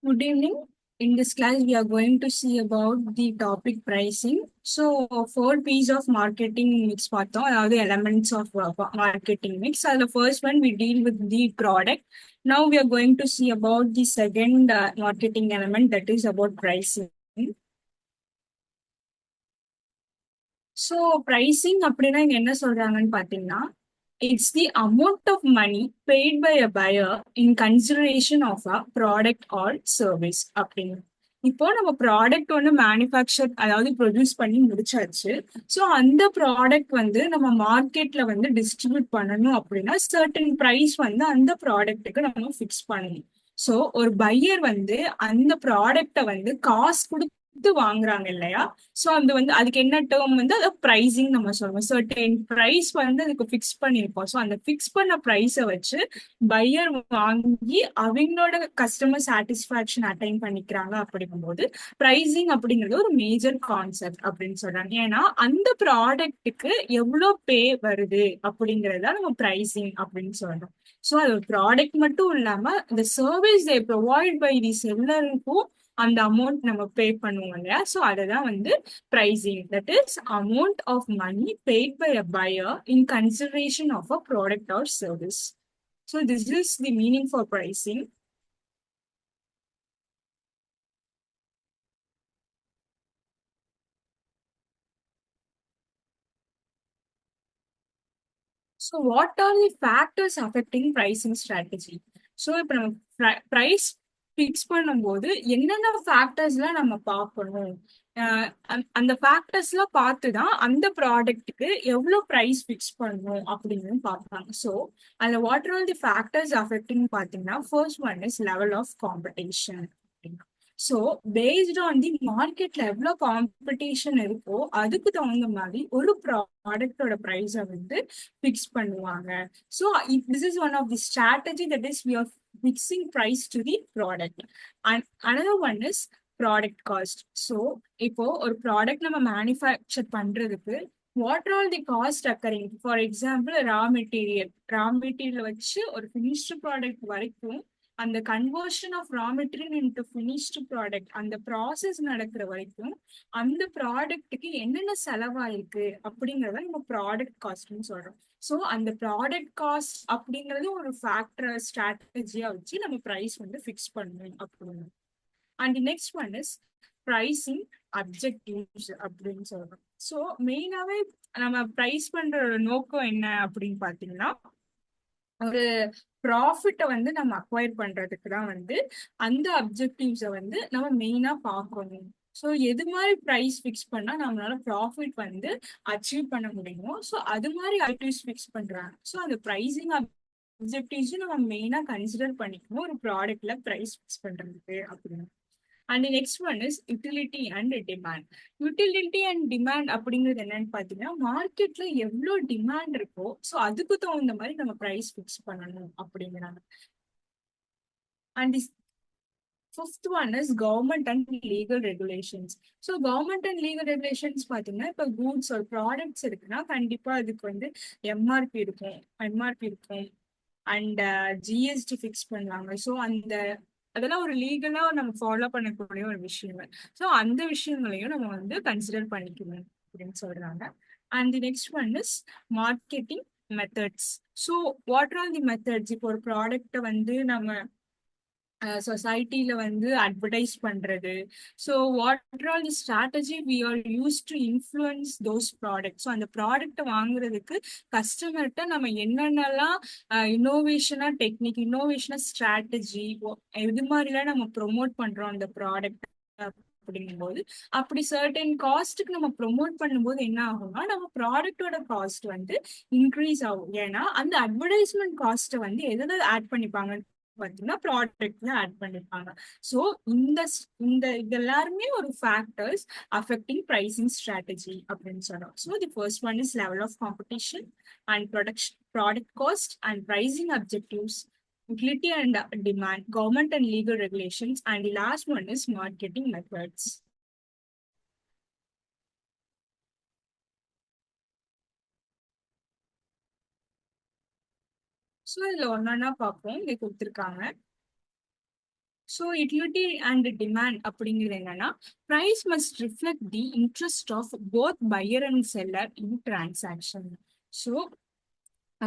Good evening. In this class, we are going to see about the topic pricing. So, four P's of marketing mix பார்த்தோம் அதாவது elements of marketing mix. So, the first one we deal with the product. Now we are going to see about the second marketing element that is about pricing. So pricing அப்படின்னா இங்க என்ன சொல்றாங்கன்னு பார்த்தீங்கன்னா it's the amount of money paid by a buyer in consideration of a product or service அப்படின்னு. இப்போ நம்ம product ஒன்று manufacture அதாவது ப்ரொடியூஸ் பண்ணி முடிச்சாச்சு. ஸோ அந்த ப்ராடக்ட் வந்து நம்ம மார்க்கெட்ல வந்து டிஸ்ட்ரிபியூட் பண்ணணும் அப்படின்னா சர்டன் ப்ரைஸ் வந்து அந்த ப்ராடக்ட்டுக்கு நம்ம ஃபிக்ஸ் பண்ணணும். ஸோ ஒரு பையர் வந்து அந்த ப்ராடக்டை வந்து காசு கொடுத்து வாங்குறாங்க இல்லையா? சோ அது வந்து அதுக்கு என்ன டேர்ம் வந்து அது பிரைசிங் நம்ம சொல்லுவோம். சர்டன் பிரைஸ் வந்து அதுக்கு ஃபிக்ஸ் பண்ணிருப்போம். சோ அந்த ஃபிக்ஸ் பண்ண பிரைஸை வச்சு பையர் வாங்கி அவங்களோட கஸ்டமர் சாட்டிஸ்பாக்சன் அட்டைன் பண்ணிக்கிறாங்க. அப்படிங்கும்போது பிரைசிங் அப்படிங்கிறது ஒரு மேஜர் கான்செப்ட் அப்படின்னு சொல்றாங்க. ஏன்னா அந்த ப்ராடக்ட்டுக்கு எவ்வளவு பே வருது அப்படிங்கறத நம்ம பிரைசிங் அப்படின்னு சொல்றோம். சோ அது ஒரு ப்ராடக்ட் மட்டும் இல்லாம இந்த service they provide by the செல்லருக்கும் அந்த அமௌண்ட் நம்ம பே பண்ணுவோம் இல்லையா? ஸோ அதுதான் வந்து pricing. That is amount of money paid by a buyer in consideration of a product or service. So this is the meaning for pricing. So what are the factors affecting pricing strategy? So இப்போ நம்ம price fix பண்ணும்போது என்னென்ன ஃபேக்டர்ஸ்லாம் நம்ம பார்க்கணும்? அந்த ஃபேக்டர்ஸ்லாம் பார்த்து தான் அந்த ப்ராடக்ட்டுக்கு எவ்வளோ ப்ரைஸ் ஃபிக்ஸ் பண்ணணும் அப்படின்னு பார்ப்பாங்க. ஸோ அதில் what are the factors affecting பார்த்தீங்கன்னா first one is level of competition. So based on the மார்க்கெட்ல எவ்வளோ காம்படிஷன் இருக்கோ அதுக்கு தகுந்த மாதிரி ஒரு ப்ராடக்டோட ப்ரைஸை வந்து ஃபிக்ஸ் பண்ணுவாங்க. So this is one of the strategy that is we are fixing price to the product. And another one is product cost. So இப்போ ஒரு ப்ராடக்ட் நம்ம மேனுஃபேக்சர் பண்றதுக்கு what are the cost occurring. For example raw material வச்சு ஒரு finished product வரைக்கும் அந்த conversion of raw material into finished product அந்த process நடக்கிற வரைக்கும் அந்த ப்ராடக்ட்டுக்கு என்னென்ன செலவாயிருக்கு அப்படிங்கறத நம்ம ப்ராடக்ட் காஸ்ட்னு சொல்றோம். ஸோ அந்த ப்ராடக்ட் காஸ்ட் அப்படிங்கறது ஒரு ஃபேக்டர் ஸ்ட்ராட்டஜியா வச்சு நம்ம ப்ரைஸ் வந்து ஃபிக்ஸ் பண்ணணும் அப்படின்னு. And next one is pricing objectives அப்படின்னு சொல்றோம். ஸோ மெயினாவே நம்ம ப்ரைஸ் பண்ற நோக்கம் என்ன அப்படின்னு பாத்தீங்கன்னா ஒரு ப்ராஃபிட்டை வந்து நம்ம அக்வயர் பண்றதுக்கு தான் வந்து அந்த அப்ஜெக்டிவ்ஸை வந்து நம்ம மெயினா பார்க்கணும். ஸோ எது மாதிரி ப்ரைஸ் ஃபிக்ஸ் பண்ணா நம்மளால ப்ராஃபிட் வந்து அச்சீவ் பண்ண முடியுமோ ஸோ அது மாதிரி ஆக்டிவ்ஸ் ஃபிக்ஸ் பண்றாங்க. ஸோ அந்த ப்ரைசிங் அப்ஜெக்டிவ்ஸும் நம்ம மெயினா கன்சிடர் பண்ணிக்கணும் ஒரு ப்ராடக்ட்ல ப்ரைஸ் ஃபிக்ஸ் பண்றதுக்கு அப்படின்னு. And next one is utility and demand. Utility and demand அப்படிங்கிறது என்னன்னு பார்த்தீங்கன்னா மார்க்கெட்ல எவ்வளோ டிமாண்ட் இருக்கோ ஸோ அதுக்கு தகுந்த மாதிரி நம்ம ப்ரைஸ் ஃபிக்ஸ் பண்ணணும் அப்படிங்கிறாங்க. And fifth one is government and legal regulations. So government and legal regulations பார்த்தீங்கன்னா இப்போ கூட்ஸ் ஒரு ப்ராடக்ட்ஸ் இருக்குன்னா கண்டிப்பா அதுக்கு வந்து எம்ஆர்பி இருக்கும் அண்ட் ஜிஎஸ்டி ஃபிக்ஸ் பண்ணுவாங்க. ஸோ அதெல்லாம் ஒரு லீகலா நம்ம ஃபாலோ பண்ணக்கூடிய ஒரு விஷயங்கள். ஸோ அந்த விஷயங்களையும் நம்ம வந்து கன்சிடர் பண்ணிக்கணும் அப்படின்னு சொல்றாங்க. And the next one is marketing methods. So what are the methods. இப்போ ஒரு ப்ராடக்ட்டை வந்து நம்ம சொசைட்டில வந்து அட்வர்டைஸ் பண்றது. So what are the strategy we are use to influence those product. So அந்த ப்ராடக்ட்டை வாங்குறதுக்கு கஸ்டமர்கிட்ட நம்ம என்னென்னலாம் இன்னோவேஷனா டெக்னிக் இன்னோவேஷனா ஸ்ட்ராட்டஜி இது மாதிரிலாம் நம்ம ப்ரொமோட் பண்றோம் அந்த ப்ராடக்ட் அப்படிங்கும்போது அப்படி சர்டன் காஸ்ட்டுக்கு நம்ம ப்ரொமோட் பண்ணும்போது என்ன ஆகும்னா நம்ம ப்ராடக்டோட காஸ்ட் வந்து இன்க்ரீஸ் ஆகும். ஏன்னா அந்த அட்வர்டைஸ்மெண்ட் காஸ்ட்டை வந்து எதில் ஆட் பண்ணிப்பாங்க பார்த்தீங்கன்னா ப்ராடக்ட்ல ஆட் பண்ணிருப்பாங்க. ஸோ இந்த இந்த இது எல்லாருமே ஒரு ஃபேக்டர்ஸ் அஃபெக்டிங் ப்ரைசிங் ஸ்ட்ராட்டஜி அப்படின்னு சொல்றோம். So the first one is level of competition and product cost and pricing objectives, utility and demand, government and legal regulations, and the last one is marketing methods. So இதுல ஒன்னொன்னா பார்ப்போம். இங்க கொடுத்துருக்காங்க. So utility and demand அப்படிங்கிறது என்னன்னா price must reflect the interest of both buyer and seller in transaction. So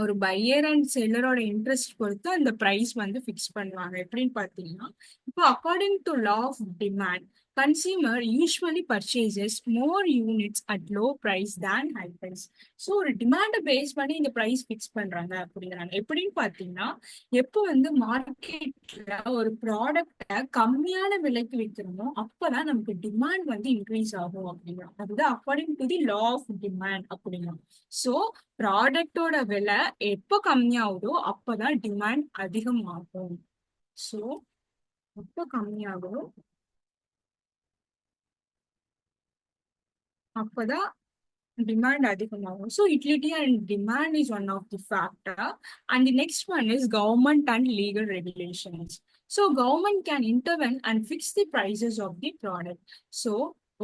ஒரு buyer and செல்லரோட interest பொறுத்து அந்த பிரைஸ் வந்து ஃபிக்ஸ் பண்ணுவாங்க. எப்படின்னு பார்த்தீங்கன்னா, இப்போ according to law of demand, consumer usually purchases more units at low price than high price. So ஒரு டிமாண்டை பேஸ் பண்ணி இந்த பிரைஸ் ஃபிக்ஸ் பண்றாங்க அப்படிங்கிறாங்க. எப்படின்னு பார்த்தீங்கன்னா, எப்போ வந்து மார்க்கெட்ல ஒரு ப்ராடக்டை கம்மியான விலைக்கு விற்கிறோமோ அப்பதான் நமக்கு டிமாண்ட் வந்து இன்க்ரீஸ் ஆகும் அப்படிங்கிறோம். அதுதான் according to the law of demand அப்படிங்கிறோம். ஸோ ப்ராடக்டோட விலை எப்போ கம்மியாகுதோ அப்பதான் டிமாண்ட் அதிகமாகும். ஸோ எப்போ கம்மியாகுதோ அப்பதான் demand அதிகமாகும். So utility and demand is one of the factor. And the next one is government and legal regulations. So government can intervene and fix the prices of the product. So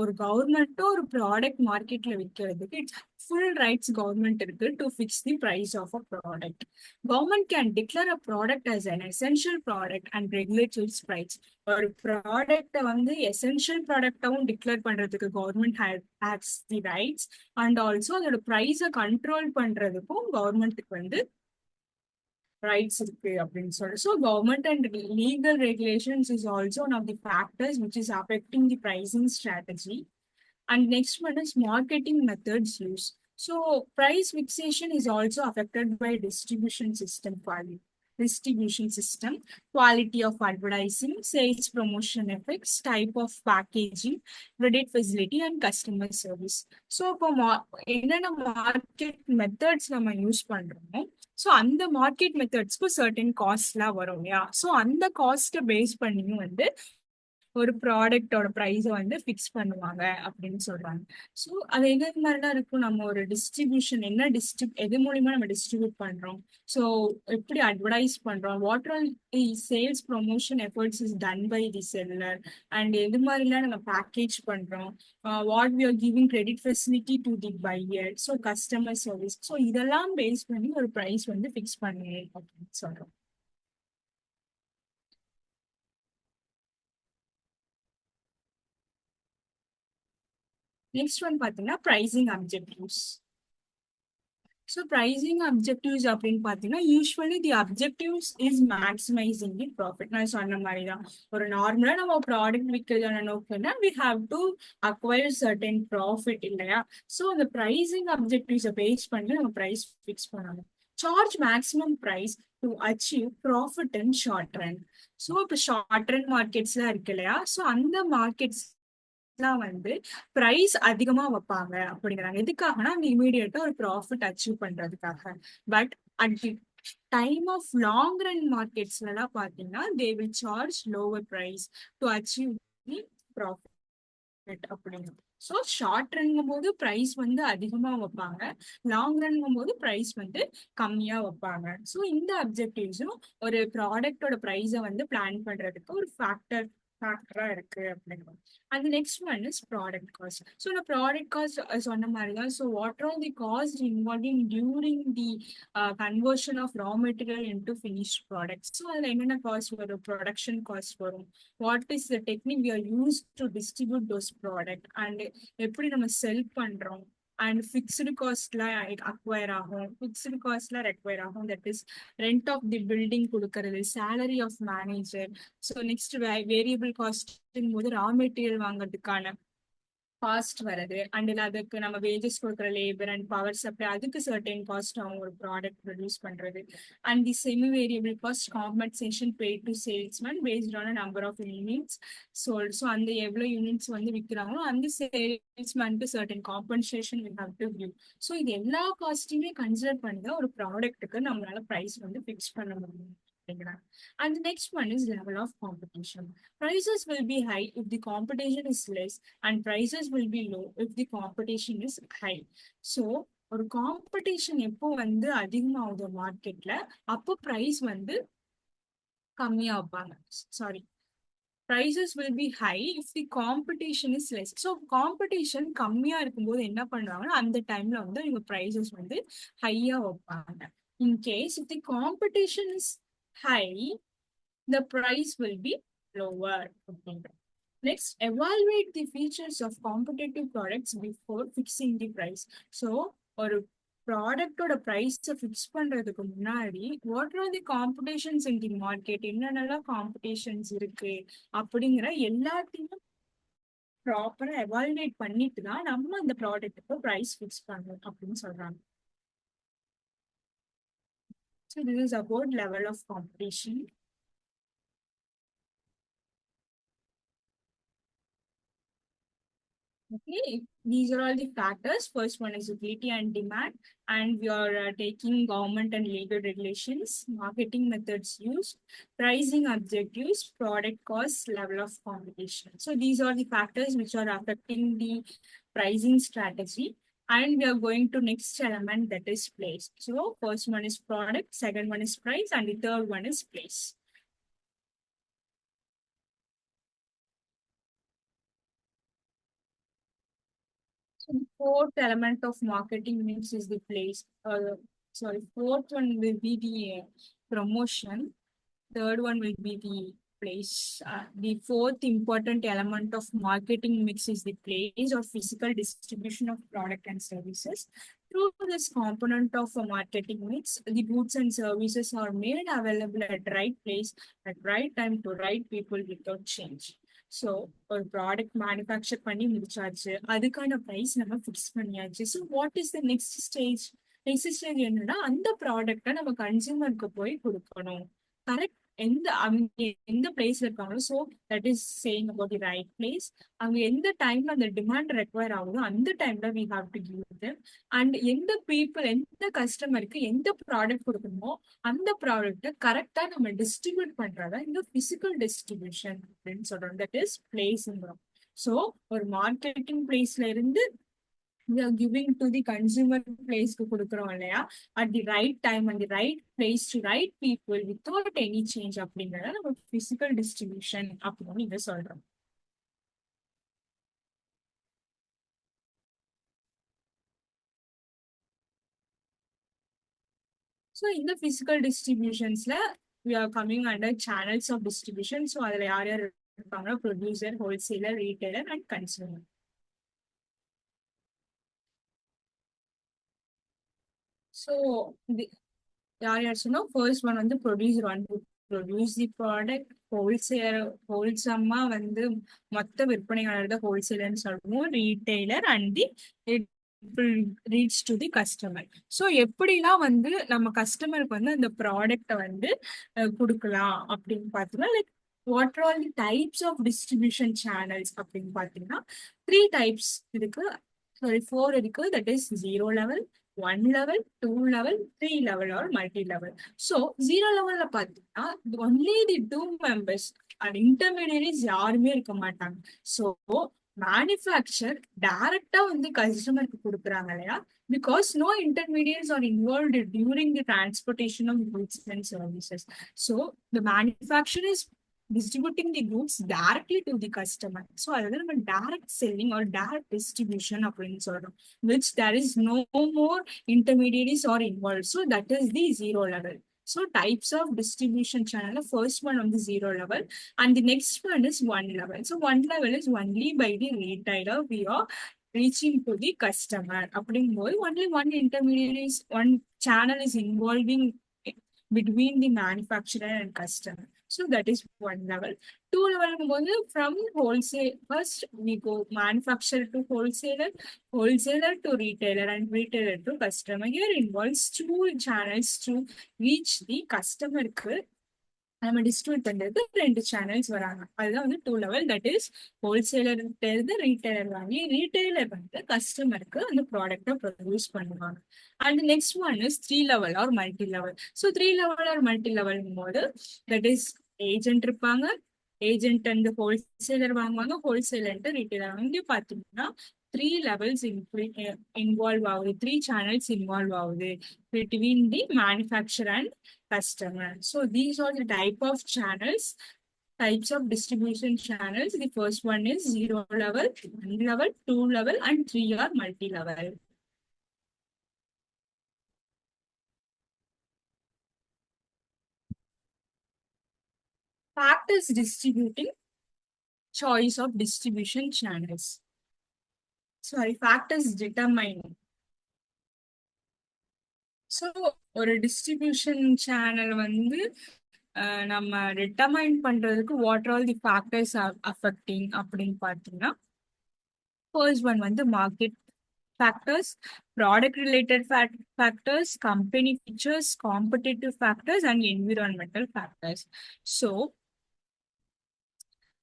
ஒரு கவர்மெண்ட்டோ ஒரு product மார்க்கெட்ல விற்கிறதுக்கு it's full rights government இருக்கு to fix the price of a product. Government can declare a product as an essential product and regulate its price. ஒரு ப்ராடக்ட்டை வந்து essential ப்ராடக்டாவும் declare பண்றதுக்கு government has the rights and also அதோட ப்ரைஸை control பண்றதுக்கும் கவர்மெண்ட்டுக்கு வந்து ரைட்ஸ் இருக்கு அப்படின்னு சொல்லி. So government and legal regulations is also one of the factors which is affecting the pricing strategy. And next one is marketing methods use. So price fixation is also affected by distribution system quality. Distribution system, quality of advertising, sales promotion effects, type of packaging, credit facility, and customer service. So, என்னென்ன market methods நம்ம use பண்றோமோ so அந்த market மெத்தட்ஸ்க்கு certain காஸ்ட்லாம் வரும் இல்லையா? So அந்த காஸ்ட்டை base பண்ணியும் வந்து ஒரு ப்ராடக்டோட ப்ரைஸை வந்து ஃபிக்ஸ் பண்ணுவாங்க அப்படின்னு சொல்றாங்க. ஸோ அது எது மாதிரிலாம் இருக்கும், நம்ம ஒரு டிஸ்ட்ரிபியூஷன் என்ன எது மூலியமா நம்ம டிஸ்ட்ரிபியூட் பண்றோம், ஸோ எப்படி அட்வர்டைஸ் பண்றோம், what all the sales promotion efforts is done by the seller, and எது மாதிரிலாம் நம்ம பேக்கேஜ் பண்றோம், what we are giving credit facility to the buyer, so customer service, so இதெல்லாம் பேஸ் பண்ணி ஒரு ப்ரைஸ் வந்து ஃபிக்ஸ் பண்ணுவோம் அப்படின்னு சொல்றோம். நெக்ஸ்ட் ஒன் பார்த்தீங்கன்னா pricing objectives. So pricing objectives அப்படின்னு பார்த்தீங்கன்னா usually the objectives is maximising the profit. நான் சொன்ன மாதிரி தான், ஒரு நார்மலாக நம்ம product விற்கிறதான நோக்கம்னா we have to acquire certain profit இல்லையா? ஸோ அந்த ப்ரைசிங் அப்ஜெக்டிவ்ஸை பேஸ் பண்ணி நம்ம ப்ரைஸ் ஃபிக்ஸ் பண்ணணும். Charge maximum price to achieve profit in short run. So இப்போ ஷார்ட் ரன் மார்க்கெட்ஸ்லாம் இருக்கு இல்லையா? ஸோ அந்த மார்க்கெட்ஸ் வந்து பிரைஸ் அதிகமா வைப்பாங்க அப்படிங்கிறாங்க. எதுக்காகனா அந்த இமீடியட்டா ஒரு ப்ராஃபிட் அச்சீவ் பண்றதுக்காக. But at the time of long run மார்க்கெட்ஸ்ல எல்லாம் பாத்தீங்கன்னா they will charge lower price to achieve the profit அப்படிங்கிறது. ஸோ ஷார்ட் ரன்ங்கும் போது ப்ரைஸ் வந்து அதிகமா வைப்பாங்க, லாங் ரன்ங்கும் போது ப்ரைஸ் வந்து கம்மியா வைப்பாங்க. ஸோ இந்த அப்ஜெக்டிவ்ஸும் ஒரு ப்ராடக்டோட ப்ரைஸை வந்து பிளான் பண்றதுக்கு ஒரு ஃபேக்டரா இருக்கு அப்படிங்கிறது. And the next one is product cost. So the product cost சொன்ன மாதிரி தான். So what are the costs involving during the conversion of raw material into finished products? So அதில் என்னென்ன காஸ்ட் வரும், ப்ரொடக்ஷன் காஸ்ட் வரும், what is the technique we are used to distribute those product, and எப்படி நம்ம sell பண்றோம், and fixed காஸ்ட்லாம் acquire ஆகும், fixed காஸ்ட்லாம் ரெக்வயர் ஆகும். That is rent of the building கொடுக்கறது, salary of manager. So next variable காஸ்ட்டும் போது ரா மெட்டீரியல் வாங்குறதுக்கான காஸ்ட் வருது, அண்ட் அதுக்கு நம்ம வேஜஸ் கொடுக்குற லேபர் அண்ட் பவர் சப்ளை, அதுக்கு சர்டன் காஸ்ட் ஆகும் ஒரு ப்ராடக்ட் ப்ரொடியூஸ் பண்றது. And the semi variable cost compensation pay to salesman based on number of units sold. So அந்த எவ்வளோ யூனிட்ஸ் வந்து விற்கிறாங்களோ அந்த சேல்ஸ்மேனுக்கு certain compensation we have to give. So இது எல்லா காஸ்ட்டையுமே கன்சிடர் பண்ணி தான் ஒரு ப்ராடக்ட்டுக்கு நம்மளால ப்ரைஸ் வந்து ஃபிக்ஸ் பண்ண முடியும். And the next one is level of competition. Prices will be high if the competition is less, and prices will be low if the competition is high. So ஒரு competition எப்போ வந்து அதிகமாகுது மார்க்கெட்ல, அப்போ price வந்து கம்மியா வைப்பாங்க. Sorry, prices will be high if the competition is less. So competition கம்மியா இருக்கும்போது என்ன பண்றாங்கன்னா அந்த டைம்ல வந்து இவங்க prices வந்து ஹையா வைப்பாங்க. In case if the competition is high, the price will be lower. Next, evaluate the features of competitive products before fixing the price. So, ஒரு ப்ராடக்டோட ப்ரைஸை ஃபிக்ஸ் பண்றதுக்கு முன்னாடி what are the competitions in the market, என்னென்னலாம் competitions இருக்கு அப்படிங்கிற எல்லாத்தையும் ப்ராப்பரா எவாலுவேட் பண்ணிட்டு தான் நம்ம அந்த ப்ராடக்ட்டுக்கு ப்ரைஸ் ஃபிக்ஸ் பண்ணணும் அப்படின்னு சொல்றாங்க. So this is about level of competition. Okay, these are all the factors. First one is utility and demand, and we are taking government and legal regulations, marketing methods used, pricing objectives, product cost, level of competition. So these are the factors which are affecting the pricing strategy. And we are going to next element, that is place. So first one is product, second one is price, and the third one is place. So the fourth element of marketing mix is the place. Sorry, fourth one will be the promotion. Third one will be the place. The fourth important element of marketing mix is the place or physical distribution of product and services. Through this component of a marketing mix, the goods and services are made available at right place at right time to right people without change. So ஒரு product manufacture பண்ணி முடிச்சாச்சு, அதுக்கான price நம்ம fix பண்ணியாச்சு. So what is the next stage? Next stage என்னன்னா அந்த ப்ராடக்டை நம்ம கன்சியூமருக்கு போய் கொடுக்கணும். கரெக்ட், அவங்க எந்த பிளேஸ்ல இருக்காங்களோ, so that is saying about the right place. அவங்க எந்த டைம்ல அந்த டிமாண்ட் ரெக்வயர் ஆகுதோ அந்த டைம்ல we have to give them. And எந்த பீப்புள், எந்த கஸ்டமருக்கு எந்த ப்ராடக்ட் கொடுக்கணுமோ அந்த ப்ராடக்ட்டை கரெக்டா நம்ம டிஸ்ட்ரிபியூட் பண்றதா இந்த பிசிக்கல் டிஸ்ட்ரிபியூஷன் அப்படின்னு சொல்றோம். தட் இஸ் பிளேஸ்ங்கிறோம். ஸோ ஒரு மார்க்கெட்டிங் பிளேஸ்ல இருந்து we are giving to the consumer place க்கு கொடுக்குறோம் இல்லையா, at the right time and the right place to right people without any change அப்படிங்கறத நம்ம physical distribution அப்படின்னு இங்க சொல்றோம். ஸோ இந்த physical distributionsல we are coming under channels of distribution. So அதுல யார் யார் இருப்பாங்க? Producer, wholesaler, retailer and consumer. So யார் யார் சொன்னா, ஃபர்ஸ்ட் ஒன் வந்து ப்ரொடியூசர் வந்து ப்ரொடியூஸ் தி ப்ராடக்ட். ஹோல்சம்மா வந்து மொத்த விற்பனையாளர் தான் ஹோல்சேலர்னு சொல்லுவோம். Retailer and the reach to the customer. So எப்படிலாம் வந்து நம்ம கஸ்டமருக்கு வந்து அந்த ப்ராடக்டை வந்து கொடுக்கலாம் அப்படின்னு பார்த்தோம்னா, like what are the types of distribution channels அப்படின்னு பார்த்தீங்கன்னா 3 டைப்ஸ் இருக்கு. சாரி, 4 இருக்கு. That is 0 level, 1 level, 2 level, 3 level or multi-level. So, 0 level பார்த்தீங்கன்னா only the 2 members and intermediaries யாருமே இருக்க மாட்டாங்க. So, manufacturer டைரக்டா வந்து கஸ்டமருக்கு கொடுக்குறாங்க இல்லையா, because no intermediaries are involved during the transportation of goods and services. So, the manufacturer is distributing the goods directly to the customer. So, அதாவது நம்ம direct selling or direct distribution அப்படின்னு சொல்றோம், which there is no more intermediaries are involved. So that is the 0 level. So types of distribution channel, first one on the 0 level and the next one is 1 level. So 1 level is only by the retailer we are reaching to the customer. அப்படிங்கும்போது only one intermediary is, one channel is involving between the manufacturer and customer. So that is 1 level. 2 level from wholesale. First we go manufacturer to wholesaler, wholesaler to retailer, and retailer to customer. Here involves 2 channels to reach the customer. நம்ம distribute பண்றது 2 channels வராங்க. அதுதான் வந்து 2 level. That is wholesaler இருந்து retailer வாங்கி retailer வந்து கஸ்டமருக்கு அந்த ப்ராடக்டை ப்ரொடியூஸ் பண்ணுவாங்க. And next one is 3 level or multi level. So 3 level or multi level போது தட் இஸ் ஏஜென்ட் இருப்பாங்க, ஏஜென்ட் வந்து ஹோல்சேலர் வாங்குவாங்க, ஹோல்சேலர் ரீட்டைலர் வாங்க. இங்கே பார்த்தீங்கன்னா 3 levels involve ஆகுது, 3 channels involve ஆகுது between the manufacturer and customer. So these are the type of channels, types of distribution channels. The first one is 0 level, 1 level, 2 level, and 3 are multi-level. factors distributing choice of distribution channels. Sorry, factors determine. So ஒரு distribution channel வந்து நம்ம determine பண்றதுக்கு what all the factors affecting அப்படின்னு பார்த்தீங்கன்னா, first one வந்து market factors, product related factors, company features, competitive factors and environmental factors. So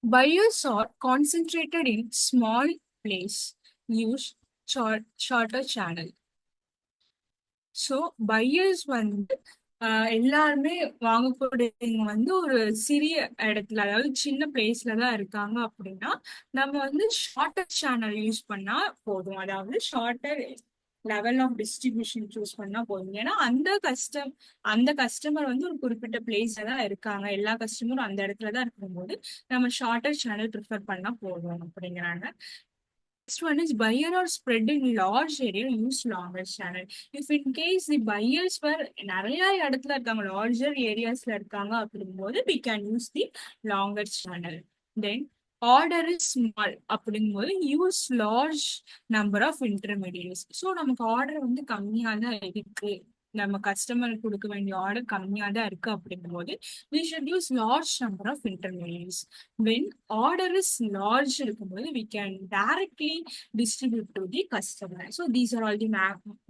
buyers are concentrated in small place, use shorter channel. So buyers வந்து எல்லாருமே வாங்கக்கூடியவங்க வந்து ஒரு சிறிய இடத்துல, அதாவது சின்ன பிளேஸ்ல தான் இருக்காங்க அப்படின்னா நம்ம வந்து ஷார்ட்டர் சேனல் யூஸ் பண்ணா போதும். அதாவது shorter level of distribution choose பண்ணா போதும். ஏன்னா அந்த கஸ்டமர் வந்து ஒரு குறிப்பிட்ட பிளேஸ்ல தான் இருக்காங்க, எல்லா கஸ்டமரும் அந்த இடத்துல தான் இருக்கும்போது நம்ம ஷார்ட்டர் சேனல் ப்ரிஃபர் பண்ணா போதும் அப்படிங்கிறாங்க. Next one is buyer are spread in large area, use longer channel. If in case the buyers were நிறைய இடத்துல இருக்காங்க, larger areasல இருக்காங்க அப்படிங்கும்போது we can use the longer channel. Then order is small அப்படிங்கும்போது use large number of intermediaries. So நமக்கு order வந்து கம்மியா தான் இருக்கு, நம்ம கஸ்டமருக்கு கொடுக்க வேண்டிய ஆர்டர் கம்மியா தான் இருக்கு அப்படிங்கும்போது we should use large number of intermediaries. When order is large இருக்கும்போது we can directly distribute to the customer. So these are all the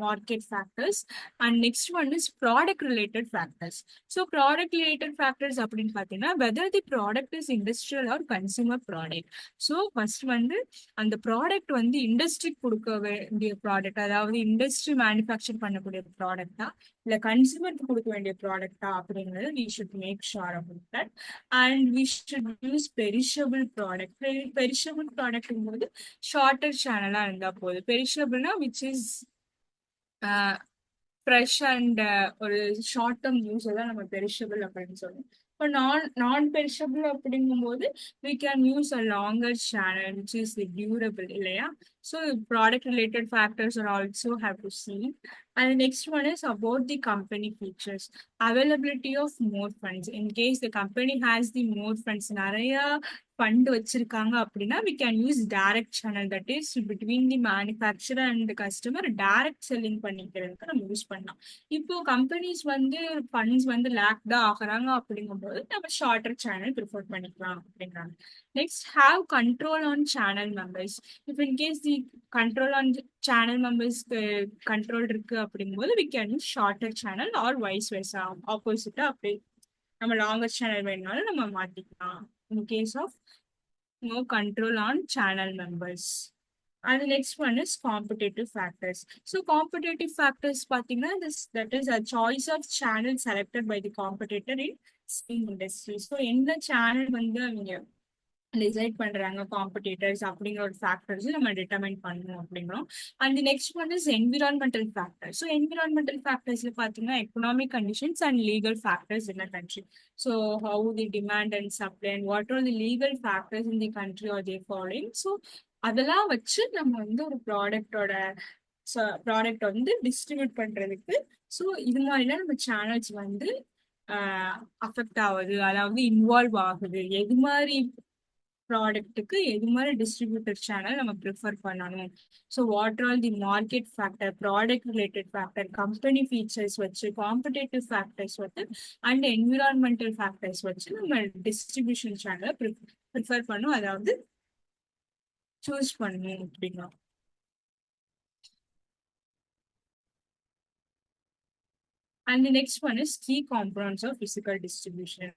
market factors. And next one is product related factors. So product related factors அப்படின்னு பார்த்தீங்கன்னா whether the product is industrial or consumer product. So first வந்து அந்த product வந்து இண்டஸ்ட்ரிக்கு கொடுக்க வேண்டிய product, அதாவது industry manufacture பண்ணக்கூடிய ப்ராடக்டா இல்ல கன்சூமருக்கு கொடுக்க வேண்டிய ப்ராடக்டா அப்படிங்கிறது we should make sure about that. And we should use perishable product. Perishable product போது ஷார்ட்டர் சேனலா இருந்தா போதும். பெரிஷபிள்னா விச் இஸ் ஃப்ரெஷ் அண்ட் ஒரு ஷார்ட் டேர்ம் யூஸ் தான் நம்ம பெரிஷபிள் அப்படின்னு சொல்லுவோம். இப்போ நான் பெரிஷபிள் அப்படிங்கும்போது we can use a longer channel which is durable இல்லையா. So product related factors are also have to see. And the next one is about the company features. Availability of more funds. In case the company has the more funds, நிறைய fund வச்சிருக்காங்க அப்படின்னா we can use direct channel, that is between the manufacturer and the customer direct selling பண்ணிக்கிறதுக்கு நம்ம use பண்ணலாம். இப்போ companies வந்து funds வந்து லேக் தான் ஆகுறாங்க அப்படிங்கும்போது நம்ம ஷார்ட்டர் சேனல் ப்ரிஃபர் பண்ணிக்கலாம் அப்படிங்கிறாங்க. Next have control on channel members. If in case the control on channel மெம்பர்ஸ்க்கு கண்ட்ரோல் இருக்கு அப்படிங்கும்போது we can use shorter channel or vice versa, ஆப்போசிட்டா அப்படி நம்ம லாங்கர் சேனல் வேணுனாலும் நம்ம மாத்திக்கலாம் in case of no control on channel members. And the next one is competitive factors. So competitive factors பாத்தீங்கன்னா that is a choice of channel selected by the competitor in same industry. So எந்த channel வந்து அவங்க decide பண்றாங்க competitors அப்படிங்கிற ஒரு factors நம்ம determine பண்ணணும் அப்படிங்கிறோம். And next one is environmental factor. So environmental ஃபேக்டர்ஸ்ல பார்த்தீங்கன்னா economic conditions and legal factors in the country. So how the demand and supply and what are the legal factors in the country are they following. So அதெல்லாம் வச்சு நம்ம வந்து ஒரு product வந்து distribute பண்றதுக்கு so இது மாதிரிலாம் நம்ம சேனல்ஸ் வந்து அஃபெக்ட் ஆகுது, அதாவது இன்வால்வ் ஆகுது. எது மாதிரி ப்ராடக்ட்டுக்கு எது மாதிரி டிஸ்ட்ரிபியூட்டர் சேனல் நம்ம ப்ரிஃபர் பண்ணணும். So what all the market factor, product related factor, company features வச்சு, காம்படேட்டிவ் ஃபேக்டர்ஸ் வச்சு அண்ட் என்விரான்மெண்டல் ஃபேக்டர்ஸ் வச்சு நம்ம டிஸ்ட்ரிபியூஷன் சேனலை ப்ரிஃபர் பண்ணணும், அதாவது சூஸ் பண்ணணும் அப்படின்னா. And the next one is key components of physical distribution.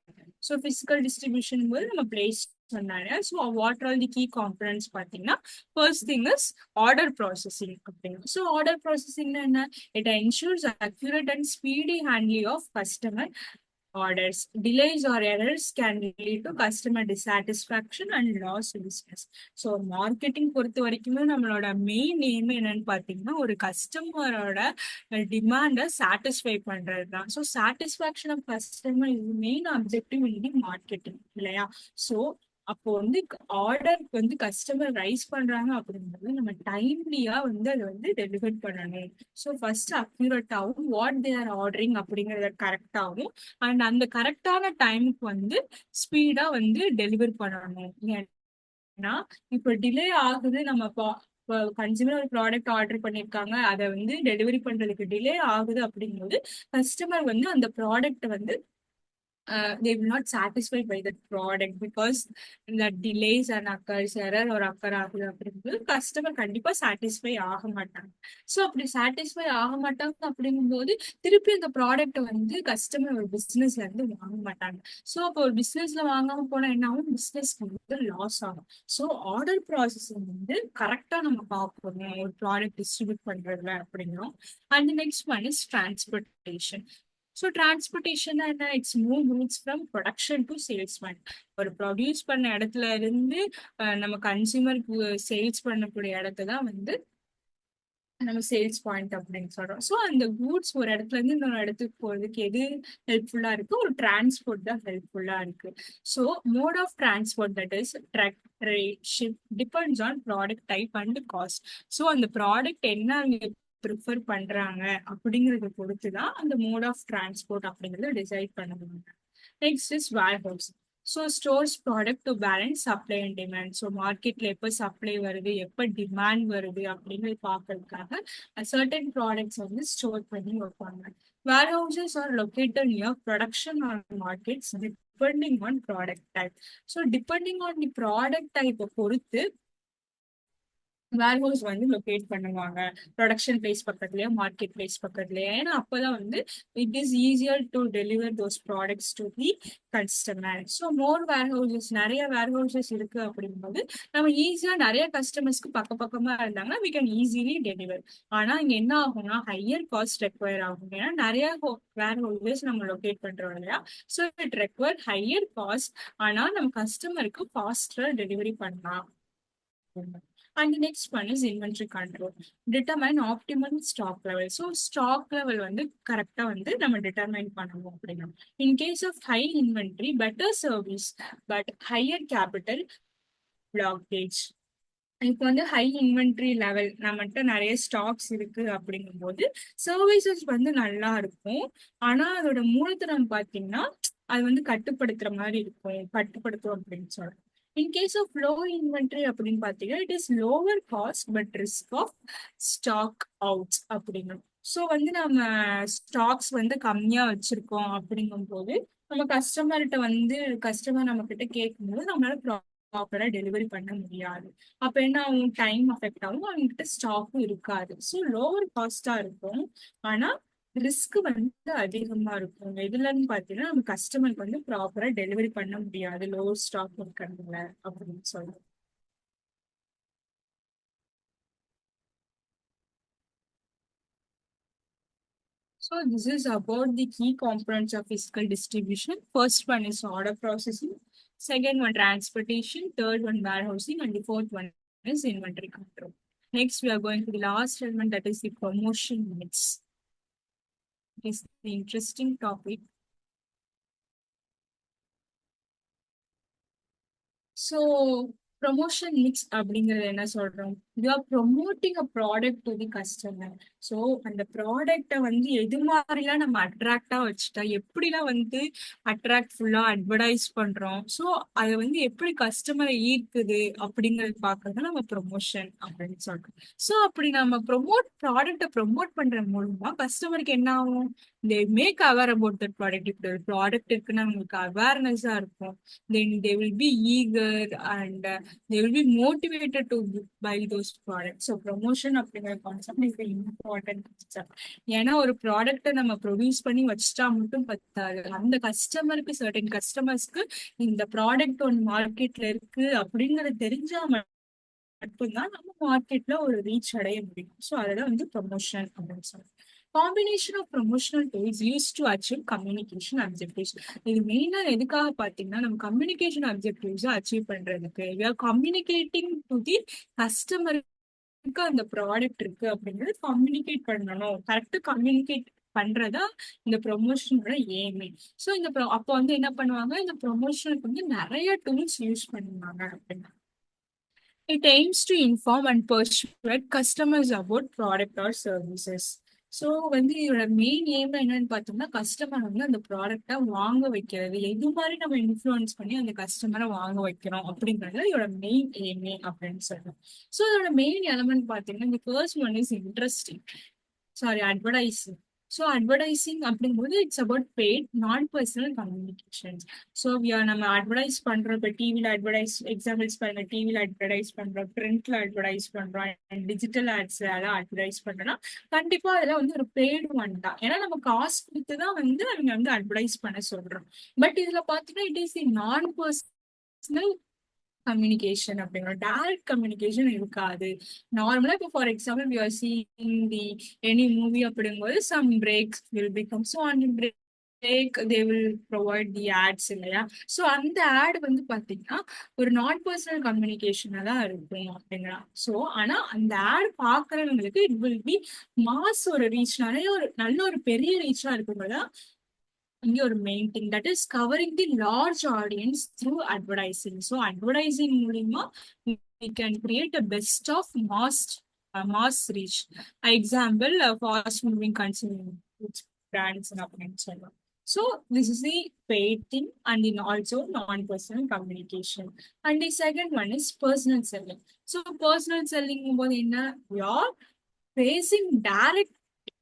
So physical distribution will நம்ம place சொன்னாங்க. So what are all the key components பார்த்தீங்கன்னா first thing is order processing அப்படிங்க. So order processing என்ன? It ensures accurate and speedy handling of customer orders. Delays or errors can lead to customer dissatisfaction and loss of business. So marketing பொறுத்த வரைக்குமே நம்மளோட main aim என்னன்னு பார்த்தீங்கன்னா ஒரு கஸ்டமரோட டிமாண்டை satisfy பண்றது தான். ஸோ சாட்டிஸ்ஃபேக்ஷன் ஆஃப் கஸ்டமர் இது main objective in the marketing இல்லையா. ஸோ அப்போ வந்து ஆர்டர் வந்து கஸ்டமர் ரைஸ் பண்றாங்க அப்படிங்கிறது நம்ம டைம்லியா வந்து அதை வந்து டெலிவர் பண்ணணும். ஸோ ஃபர்ஸ்ட் அக்யூரேட்டாகவும் வாட் தே ஆர் ஆர்டரிங் அப்படிங்கறத கரெக்டாகவும் அண்ட் அந்த கரெக்டான டைமுக்கு வந்து ஸ்பீடா வந்து டெலிவர் பண்ணணும். ஏன்னா இப்போ டிலே ஆகுது, நம்ம கன்சியூமர் ஒரு ப்ராடக்ட் ஆர்டர் பண்ணிருக்காங்க, அதை வந்து டெலிவரி பண்றதுக்கு டிலே ஆகுது அப்படிங்கும்போது கஸ்டமர் வந்து அந்த ப்ராடக்ட் வந்து they will not satisfied by that product because the delays and occurs error or occur ஆகுது அப்படிங்கும்போது கஸ்டமர் கண்டிப்பா சாட்டிஸ்ஃபை ஆக மாட்டாங்க. ஸோ அப்படி சாட்டிஸ்ஃபை ஆக மாட்டாங்க அப்படிங்கும்போது திருப்பி அந்த ப்ராடக்ட் வந்து கஸ்டமர் ஒரு பிசினஸ்ல இருந்து வாங்க மாட்டாங்க. ஸோ அப்போ ஒரு பிசினஸ்ல வாங்காம போனா என்ன ஆகும், பிசினஸ்க்கு வந்து லாஸ் ஆகும். ஸோ ஆர்டர் ப்ராசஸிங் வந்து கரெக்டா நம்ம பார்க்கணும் ஒரு ப்ராடக்ட் டிஸ்ட்ரிபியூட் பண்றதுல அப்படிங்கிறோம். And next one is transportation. So transportation என்ன, it's move routes from production to sales point. ஒரு ப்ரொடியூஸ் பண்ண இடத்துல இருந்து நம்ம கன்சியூமருக்கு சேல்ஸ் பண்ணக்கூடிய இடத்த தான் வந்து நம்ம சேல்ஸ் பாயிண்ட் அப்படின்னு சொல்றோம். ஸோ அந்த கூட்ஸ் ஒரு இடத்துல இருந்து இன்னொரு இடத்துக்கு போறதுக்கு எது ஹெல்ப்ஃபுல்லா இருக்கு, ஒரு டிரான்ஸ்போர்ட் தான் ஹெல்ப்ஃபுல்லா இருக்கு. So mode of transport that is truck, ship depends on product type and cost. So அந்த ப்ராடக்ட் என்ன ப்ரிஃபர் பண்றாங்க அப்படிங்கறத பொறுத்து தான் அந்த மோட் ஆஃப் டிரான்ஸ்போர்ட் அப்படிங்கறத டிசைட் பண்ணுவாங்க. Next is warehouse. So stores product to balance supply and demand. So மார்க்கெட்ல எப்போ சப்ளை வருது, எப்போ டிமாண்ட் வருது அப்படிங்கிறது பார்க்கறதுக்காக சர்டன் ப்ராடக்ட்ஸ் வந்து ஸ்டோர் பண்ணி வைப்பாங்க. Warehouses are located near production or markets depending on product type. So depending on the product டைப்பை பொறுத்து வேர்ஹவுஸ் வந்து லொக்கேட் பண்ணுவாங்க, ப்ரொடக்ஷன் பிளேஸ் பக்கத்துலயே மார்க்கெட் பிளேஸ் பக்கத்துலயே. ஏன்னா அப்பதான் வந்து it is easier to deliver those products to the customer. So more warehouses, நிறைய வேர்ஹவுசஸ் இருக்கு அப்படிங்கும்போது நம்ம ஈஸியா நிறைய கஸ்டமர்ஸ்க்கு பக்கமா இருந்தாங்கன்னா we can easily டெலிவர். ஆனா இங்க என்ன ஆகும்னா ஹையர் காஸ்ட் ரெக்வயர் ஆகும். ஏன்னா நிறைய வேர்ஹவுசஸ் நம்ம லொக்கேட் பண்றோம் இல்லையா, so it require higher cost. ஆனா நம்ம கஸ்டமருக்கு ஃபாஸ்டரா டெலிவரி பண்ணலாம். And the next one is inventory control. Determine optimal stock level. So stock level வந்து கரெக்டா வந்து நம்ம determine பண்ணணும் அப்படின்னா. In case of high inventory, better service but higher capital blockage. இப்போ வந்து ஹை இன்வென்ட்ரி லெவல், நம்மகிட்ட நிறைய ஸ்டாக்ஸ் இருக்கு அப்படிங்கும்போது சர்வீசஸ் வந்து நல்லா இருக்கும். ஆனா அதோட மூலதனம் பாத்தீங்கன்னா அது வந்து கட்டுப்படுத்துற மாதிரி இருக்கும், கட்டுப்படுத்தும் அப்படின்னு சொல்றோம். In case of low inventory அப்படின்னு பாத்தீங்கன்னா it is lower cost but risk of stock outs அப்படிங்கும். ஸோ வந்து நம்ம ஸ்டாக்ஸ் வந்து கம்மியா வச்சிருக்கோம் அப்படிங்கும் போது நம்ம கஸ்டமர் நம்ம கிட்ட கேட்கும்போது நம்மளால ப்ராப்பரா டெலிவரி பண்ண முடியாது. அப்ப என்ன ஆகும், டைம் அஃபெக்ட் ஆகும், அவங்ககிட்ட ஸ்டாக்கும் இருக்காது. ஸோ லோவர் காஸ்டா இருக்கும், ஆனா ரிஸ்க் வந்து அதிகமா இருக்கும். எதுலன்னு பாத்தீங்கன்னா நம்ம கஸ்டமருக்கு வந்து ப்ராப்பரா டெலிவரி பண்ண முடியாது லோவர் ஸ்டாக் இருக்கிறதுல அப்படின்னு சொல்றோம். So this is about the key components of physical distribution. First one is order processing, second one transportation, third one warehousing, and the fourth one is inventory control. Next, we are going to the last element, that is the promotion mix. It is the interesting topic. So promotion mix அப்படிங்கிறது என்ன சொல்றோம், you are promoting a product to the customer. So அந்த ப்ராடக்டை வந்து எது மாதிரிலாம் நம்ம அட்ராக்டா வச்சுட்டா, எப்படிலாம் வந்து அட்ராக்ட்ஃபுல்லா அட்வர்டைஸ் பண்றோம், ஸோ அதை வந்து எப்படி கஸ்டமரை ஈர்க்குது அப்படிங்கறது பாக்குறது நம்ம ப்ரொமோஷன் அப்படின்னு சொல்றோம். ஸோ அப்படி நம்ம ப்ராடக்டை ப்ரொமோட் பண்ற மூலமா கஸ்டமருக்கு என்ன ஆகும், they make aware about that product. இப்படி ஒரு ப்ராடக்ட் இருக்குன்னு அவங்களுக்கு அவேர்னஸா இருக்கும். Then they will be eager and they will be motivated to buy those products. So promotion அப்படிங்கிற concept is very important concept. ஏன்னா ஒரு ப்ராடக்ட்டை நம்ம ப்ரொடியூஸ் பண்ணி வச்சுட்டா மட்டும் பத்தாது, அந்த கஸ்டமருக்கு சர்டன் கஸ்டமர்ஸ்க்கு இந்த ப்ராடக்ட் ஒன்று மார்க்கெட்ல இருக்கு அப்படிங்கறது தெரிஞ்சா மட்டும்தான் நம்ம மார்க்கெட்ல ஒரு ரீச் அடைய முடியும். ஸோ அதெல்லாம் வந்து ப்ரொமோஷன் அப்படின்னு சொல்றோம். Combination of promotional tools use to achieve communication objectives. இது மெயினா எதுக்காக பாத்தீங்கன்னா நம்ம கம்யூனிகேஷன் அப்ஜெக்டிவ்ஸ் அச்சீவ் பண்றதுக்கு we are communicating to the customer அந்த ப்ராடக்ட் இருக்கு அப்படிங்கிறது கம்யூனிகேட் பண்ணணும். கரெக்டா கம்யூனிகேட் பண்றதா இந்த ப்ரொமோஷனோட எய்மே. ஸோ அப்போ வந்து என்ன பண்ணுவாங்க, இந்த ப்ரொமோஷனுக்கு வந்து நிறைய டூல்ஸ் யூஸ் பண்ணுவாங்க அப்படின்னா. It aims to inform and persuade customers about product or services. So வந்து இதோட மெயின் எய்ம் என்னன்னு பார்த்தோம்னா, கஸ்டமர் வந்து அந்த ப்ராடக்டை வாங்க வைக்கிறது. எது மாதிரி நம்ம இன்ஃப்ளூயன்ஸ் பண்ணி அந்த கஸ்டமரை வாங்க வைக்கிறோம் அப்படின்றது இதோட மெயின் எய்மே அப்படின்னு சொல்றோம். ஸோ இதோட மெயின் எலமெண்ட் பார்த்தீங்கன்னா, இந்த first one is interesting, sorry advertising. So advertising அப்படிங்கும்போது இட்ஸ் அபவுட் பெய்ட் நான் பர்சனல் கம்யூனிகேஷன்ஸ். ஸோ நம்ம அட்வர்டைஸ் பண்றோம். இப்போ டிவியில் அட்வர்டைஸ் எக்ஸாம்பிள்ஸ் பாருங்க, டிவியில் அட்வர்டைஸ் பண்றோம், பிரிண்ட்ல அட்வர்டைஸ் பண்றோம், டிஜிட்டல் ஆட்ஸ்ல எல்லாம் அட்வர்டைஸ் பண்றோம்னா கண்டிப்பா அதெல்லாம் வந்து ஒரு பெய்டு ஒன் தான். ஏன்னா நம்ம காசு கொடுத்து தான் வந்து அவங்க வந்து அட்வர்டைஸ் பண்ண சொல்றோம். பட் இதுல பாத்தீங்கன்னா it is the non personal communication அப்படிங்கிற டைரக்ட் கம்யூனிகேஷன் இருக்காது. நார்மலா இப்போ for example we are seeing the any movie அப்படிங்கும்போது some breaks will become. So அந்த break they will provide the ads இல்லையா. ஸோ அந்த ஆட் வந்து பாத்தீங்கன்னா ஒரு நான் பர்சனல் கம்யூனிகேஷனா தான் இருக்கும் அப்படிங்கிறா. ஸோ ஆனா அந்த ஆட் பாக்குறவங்களுக்கு இட் வில் பி மாஸ் ஒரு ரீச், நிறைய ஒரு நல்ல ஒரு பெரிய ரீச்சா இருக்கும்போது இங்க ஒரு main thing that is covering the large audience through advertising. So advertising மூலியமா we can create a best of mass reach. Example, fast moving consumer goods brands அப்படின்னு சொல்லலாம். So this is the paid thing and then also non-personal communication. And the second one is personal selling. So personal selling போது என்ன, we are facing direct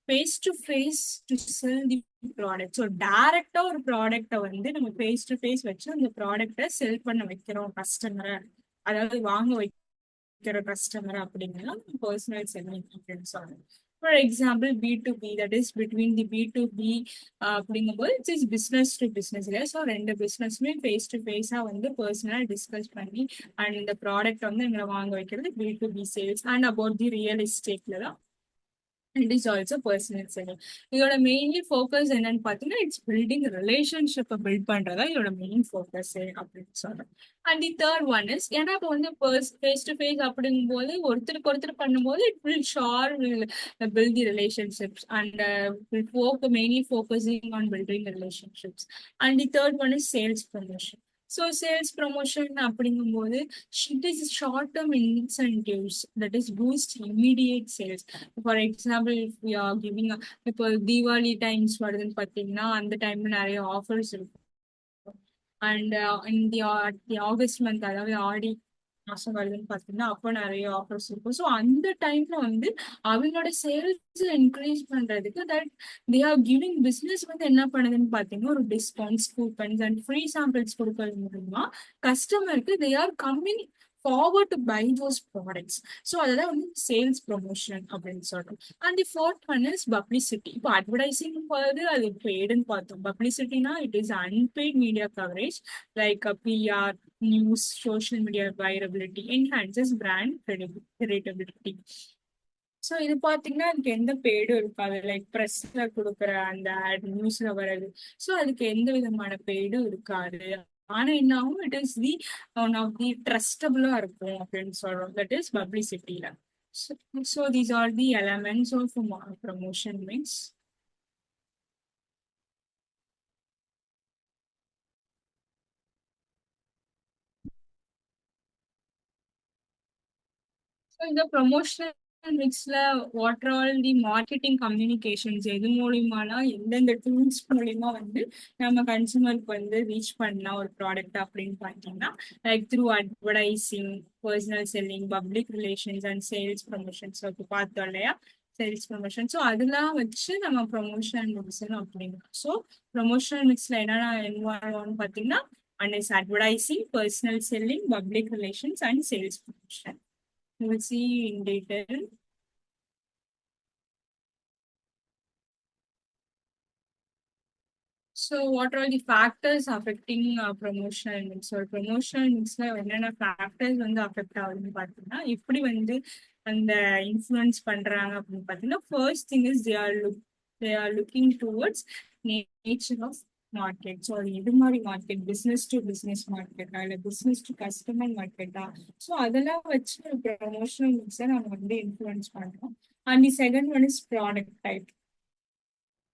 face to face to sell the product. So டைரக்டா ஒரு ப்ராடக்டை வந்து நம்ம face to face வச்சு அந்த ப்ராடக்டை செல் பண்ண வைக்கிறோம் கஸ்டமரை, அதாவது வாங்க வைக்கிற கஸ்டமர் அப்படிங்கிறத பர்சனல் செல்லிங் அப்படின்னு சொல்றோம். For example B2B, that is between the B2B அப்படிங்கும்போது it's is business to business இல்லையா. ஸோ ரெண்டு பிஸ்னஸுமே ஃபேஸ் டு ஃபேஸாக வந்து பர்சனலாக டிஸ்கஸ் பண்ணி அண்ட் இந்த ப்ராடக்ட் வந்து எங்களை வாங்க வைக்கிறது B2B sales. And about the real எஸ்டேட்ல தான் it is also personal selling. இதோட மெயின்லி ஃபோக்கஸ் என்னன்னு பார்த்தீங்கன்னா இட்ஸ் பில்டிங் ரிலேஷன்ஷிப்பை பில்ட் பண்றதா இதோட மெயின் ஃபோக்கஸ் அப்படின்னு சொல்றேன். And the third one is, ஏன்னா இப்போ வந்து ஃபேஸ் டு ஃபேஸ் அப்படிங்கும்போது ஒருத்தருக்கு ஒருத்தர் பண்ணும்போது it will sure will build the relationships and will mainly focusing on building relationships. And the third one is sales promotion. So sales promotion அப்படிங்கும்போது it is short-term incentives that is boost immediate sales. For example if we are giving, இப்போ Deepavali times வருதுன்னு பார்த்தீங்கன்னா அந்த டைம்ல நிறைய offers இருக்கும். And இந்த August month, அதாவது ஆடி மாசம் வருதுன்னு பார்த்தீங்கன்னா அப்போ நிறைய ஆஃபர்ஸ் இருக்கும். ஸோ அந்த டைம்ல வந்து அவங்களோட சேல்ஸ் இன்க்ரீஸ் பண்றதுக்கு that they are giving business வந்து என்ன பண்ணுதுன்னு பார்த்தீங்கன்னா ஒரு discounts, coupons and free samples கொடுக்கறது மூலமா கஸ்டமருக்கு they are coming forward to buy those products. So அதெல்லாம் வந்து சேல்ஸ் ப்ரொமோஷன் அப்படின்னு சொல்றோம். And the fourth one is publicity. இப்போ அட்வர்டைசிங் போது அது பெய்டுன்னு பார்த்தோம். பப்ளிசிட்டினா it is unpaid media coverage like PR, news, social media virality, enhances brand credibility. So இது பார்த்தீங்கன்னா அதுக்கு எந்த பெய்டும் இருக்காது. லைக் ப்ரெஸ்ல கொடுக்குற அந்த ஆட், நியூஸ்ல வர்றது, ஸோ அதுக்கு எந்த விதமான பெய்டும் இருக்காது. ஆனா என்ன ஆகும், it is the one of the ட்ரஸ்டபிளா இருக்கும் அப்படின்னு சொல்றோம். தட் இஸ் பப்ளிசிட்டியில. So these are the elements of promotion mix. So இந்த ப்ரொமோஷனல் மிக்ஸ்ல what are all the marketing communications, எது மூலியமானா எந்தெந்த டூல்ஸ் மூலியமா வந்து நம்ம கன்சூமருக்கு வந்து ரீச் பண்ணலாம் ஒரு ப்ராடக்ட் அப்படின்னு பார்த்தீங்கன்னா like through advertising, personal selling, public relations and sales promotions. இப்போ பார்த்தோம் இல்லையா சேல்ஸ் ப்ரொமோஷன். ஸோ அதெல்லாம் வச்சு நம்ம ப்ரொமோஷனல் மிக்ஸ் அப்படிங்க. ஸோ ப்ரொமோஷனல் மிக்ஸ்ல என்னென்ன இன்வால்வ் பார்த்தீங்கன்னா one is advertising, personal selling, public relations and sales promotion. You will see in detail. So what are the factors affecting promotional mix? Or promotional mixல என்னென்ன factors வந்து affect ஆகுதுன்னு பார்த்தீங்கன்னா எப்படி வந்து அந்த இன்ஃப்ளூயன்ஸ் பண்றாங்க அப்படின்னு பார்த்தீங்கன்னா first thing is they are looking towards nature of market. So அது எது மாதிரி மார்க்கெட், பிஸ்னஸ் டு பிஸ்னஸ் மார்க்கெட்டா இல்லை பிஸ்னஸ் டு கஸ்டமர் மார்க்கெட்டா. ஸோ அதெல்லாம் வச்சு ப்ரமோஷனல் மிக்ஸை நம்ம வந்து இன்ஃப்ளூயன்ஸ் பண்ணுறோம். And the second one is product type.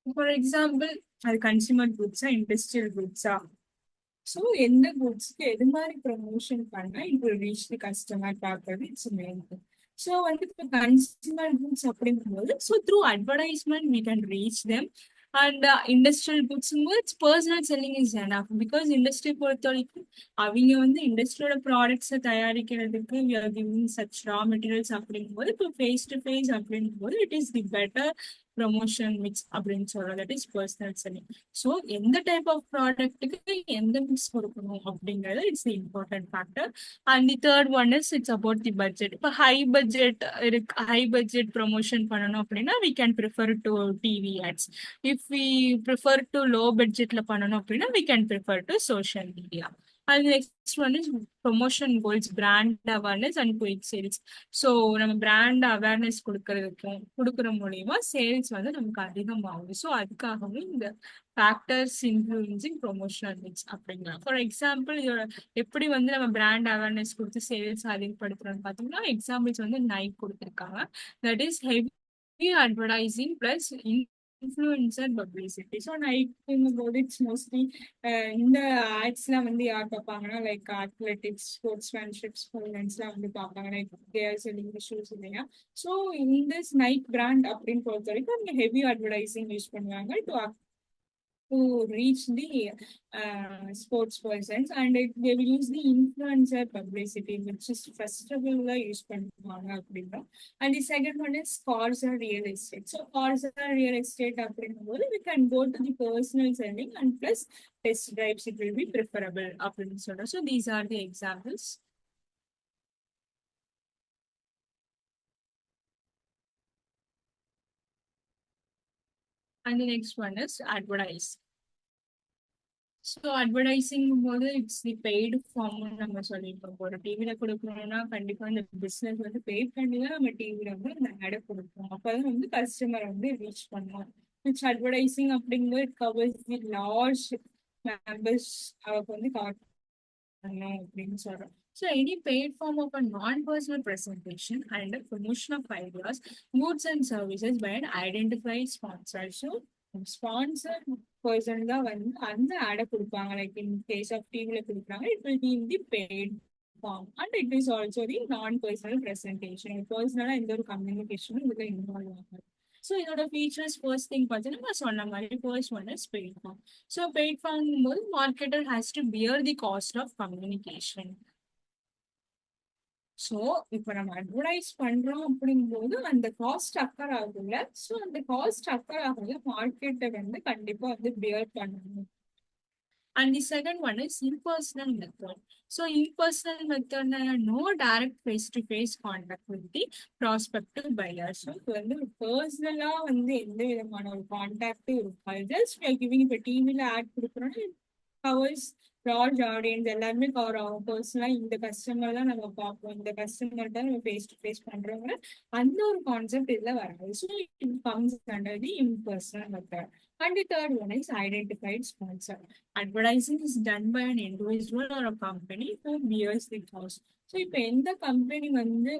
For example அது கன்சியூமர் குட்ஸா இண்டஸ்ட்ரியல் குட்ஸா, ஸோ எந்த குட்ஸ்க்கு எது மாதிரி ப்ரமோஷன் பண்ணா it will reach the customer பார்க்கறது இட்ஸ் மெயின் திங். ஸோ வந்து இப்போ கன்சியூமர் குட்ஸ் அப்படிங்கும்போது so through advertisement we can reach them. And industrial குட்ஸுங்கும்போது it's personal selling is enough. Because industry பொறுத்த வரைக்கும் அவங்க வந்து இண்டஸ்ட்ரியோட ப்ராடக்ட்ஸை தயாரிக்கிறதுக்கு we are giving such raw materials அப்படிங்கும்போது இப்போ ஃபேஸ் டு ஃபேஸ் அப்படிங்கும்போது it is the better promotion mix அப்படின்னு சொல்றது, that is personal selling. So எந்த டைப் ஆஃப் ப்ராடக்ட்டுக்கு எந்த மிக்ஸ் கொடுக்கணும் அப்படிங்கிறது it's important factor. And the third one is it's about the budget. இப்போ ஹை பட்ஜெட் இருக்கு, ஹை பட்ஜெட் ப்ரொமோஷன் பண்ணணும் அப்படின்னா we can prefer to TV ads. If we prefer to low பட்ஜெட்ல பண்ணணும் அப்படின்னா we can prefer to social media. And next one is promotion goals, brand awareness and quick sales. So நம்ம brand awareness கொடுக்கற மூலியமா sales வந்து நமக்கு அதிகமாகும். So அதுக்காகவும் இந்த ஃபேக்டர்ஸ் இன்ஃப்ளூயன்சிங் ப்ரொமோஷனல் மிக்ஸ் அப்படிங்கிறாங்க. ஃபார் எக்ஸாம்பிள் இதோட எப்படி வந்து நம்ம பிராண்ட் அவேர்னஸ் கொடுத்து சேல்ஸ் அதிகப்படுத்துறோம்னு பார்த்தீங்கன்னா எக்ஸாம்பிள்ஸ் வந்து நைக் கொடுத்துருக்காங்க. That is heavy advertising plus influencer publicity. So நைக்குங்கும் போது இட்ஸ் மோஸ்ட்லி இந்த ஆட்ஸ்லாம் வந்து யார் பார்ப்பாங்கன்னா லைக் அத்லெட்டிக்ஸ், ஸ்போர்ட்ஸ்மேன்ஷிப், ஸ்போர்ட்ஸ்லாம் வந்து பார்ப்பாங்க. லைக் தேர் செல்லிங் ஷூஸ் இல்லையா. ஸோ இந்த நைக் பிராண்ட் அப்படின்னு பொறுத்த வரைக்கும் அவங்க ஹெவி அட்வர்டைசிங் யூஸ் பண்ணுவாங்க to reach the sports persons, and they will use the influencer publicity, which is festival use பண்ணுவாங்க அப்படின்னா. And the second one is cars or real estate. So cars or real estate அப்படிங்கும்போது we can go to the personal selling and plus test drives it will be preferable அப்படின்னு சொல்றோம். So these are the examples. And the next one is advertise. So advertising போது it's the paid ஃபார்ம்னு நம்ம சொல்லியிருக்கோம். ஒரு டிவியில் கொடுக்கணும்னா கண்டிப்பாக இந்த பிஸ்னஸ் வந்து பே பண்ணி தான் நம்ம டிவியில் வந்து அந்த ஆடை கொடுப்போம். அப்போதான் வந்து கஸ்டமர் வந்து ரீச் பண்ணுவோம். விச் அட்வர்டைசிங் அப்படிங்கும்போது it covers the large members அவருக்கு வந்து காட்டணும் அப்படின்னு சொல்கிறோம். So any paid form of a non-personal presentation and a promotion of ideas, goods and services by an identified sponsor. So sponsor person தான் வந்து அந்த ஆடை கொடுப்பாங்க. லைக் இன் கேஸ் ஆஃப் டிவில கொடுக்குறாங்க it will be in the paid form and it is also the non personal presentation. பர்சனலா எந்த ஒரு கம்யூனிகேஷனும் இதுல இன்வால்வ் ஆகும். ஸோ இதோட ஃபீச்சர்ஸ் ஃபர்ஸ்ட் திங் பார்த்தீங்கன்னா நான் சொன்ன மாதிரி first one is paid form. So paid form போது marketer has to bear the cost of communication. So இப்போ நம்ம அட்வர்டைஸ் பண்றோம் அப்படிங்கும்போது அந்த காஸ்ட் அக்கர் ஆகும்ல. ஸோ அந்த காஸ்ட் அக்கர் ஆகும்ல மார்க்கெட்டை வந்து கண்டிப்பா வந்து பியர் பண்ணணும். And the second one is impersonal method. So impersonal method no direct face-to-face contact with the prospective buyer. So இப்போ வந்து பர்சனலா வந்து எந்த விதமான ஒரு கான்டாக்டும் இருக்காது. ஜஸ்ட் we are giving இப்போ டிவில ஆட் கொடுக்குறோம்னா கவர்ஸ் லார்ஜ் ஆடியன்ஸ் எல்லாருமே கவர் ஆகும். பர்சனலா இந்த கஸ்டமர் தான் நம்ம பார்ப்போம், இந்த கஸ்டமர் தான் நம்ம ஃபேஸ் டு ஃபேஸ் பண்றோங்கிற அந்த ஒரு கான்செப்ட் இதுல வராது. So it comes under the impersonal method. And the third one is identified sponsor. Advertising is done by an individual or a company who bears the cost. So இப்போ எந்த company வந்து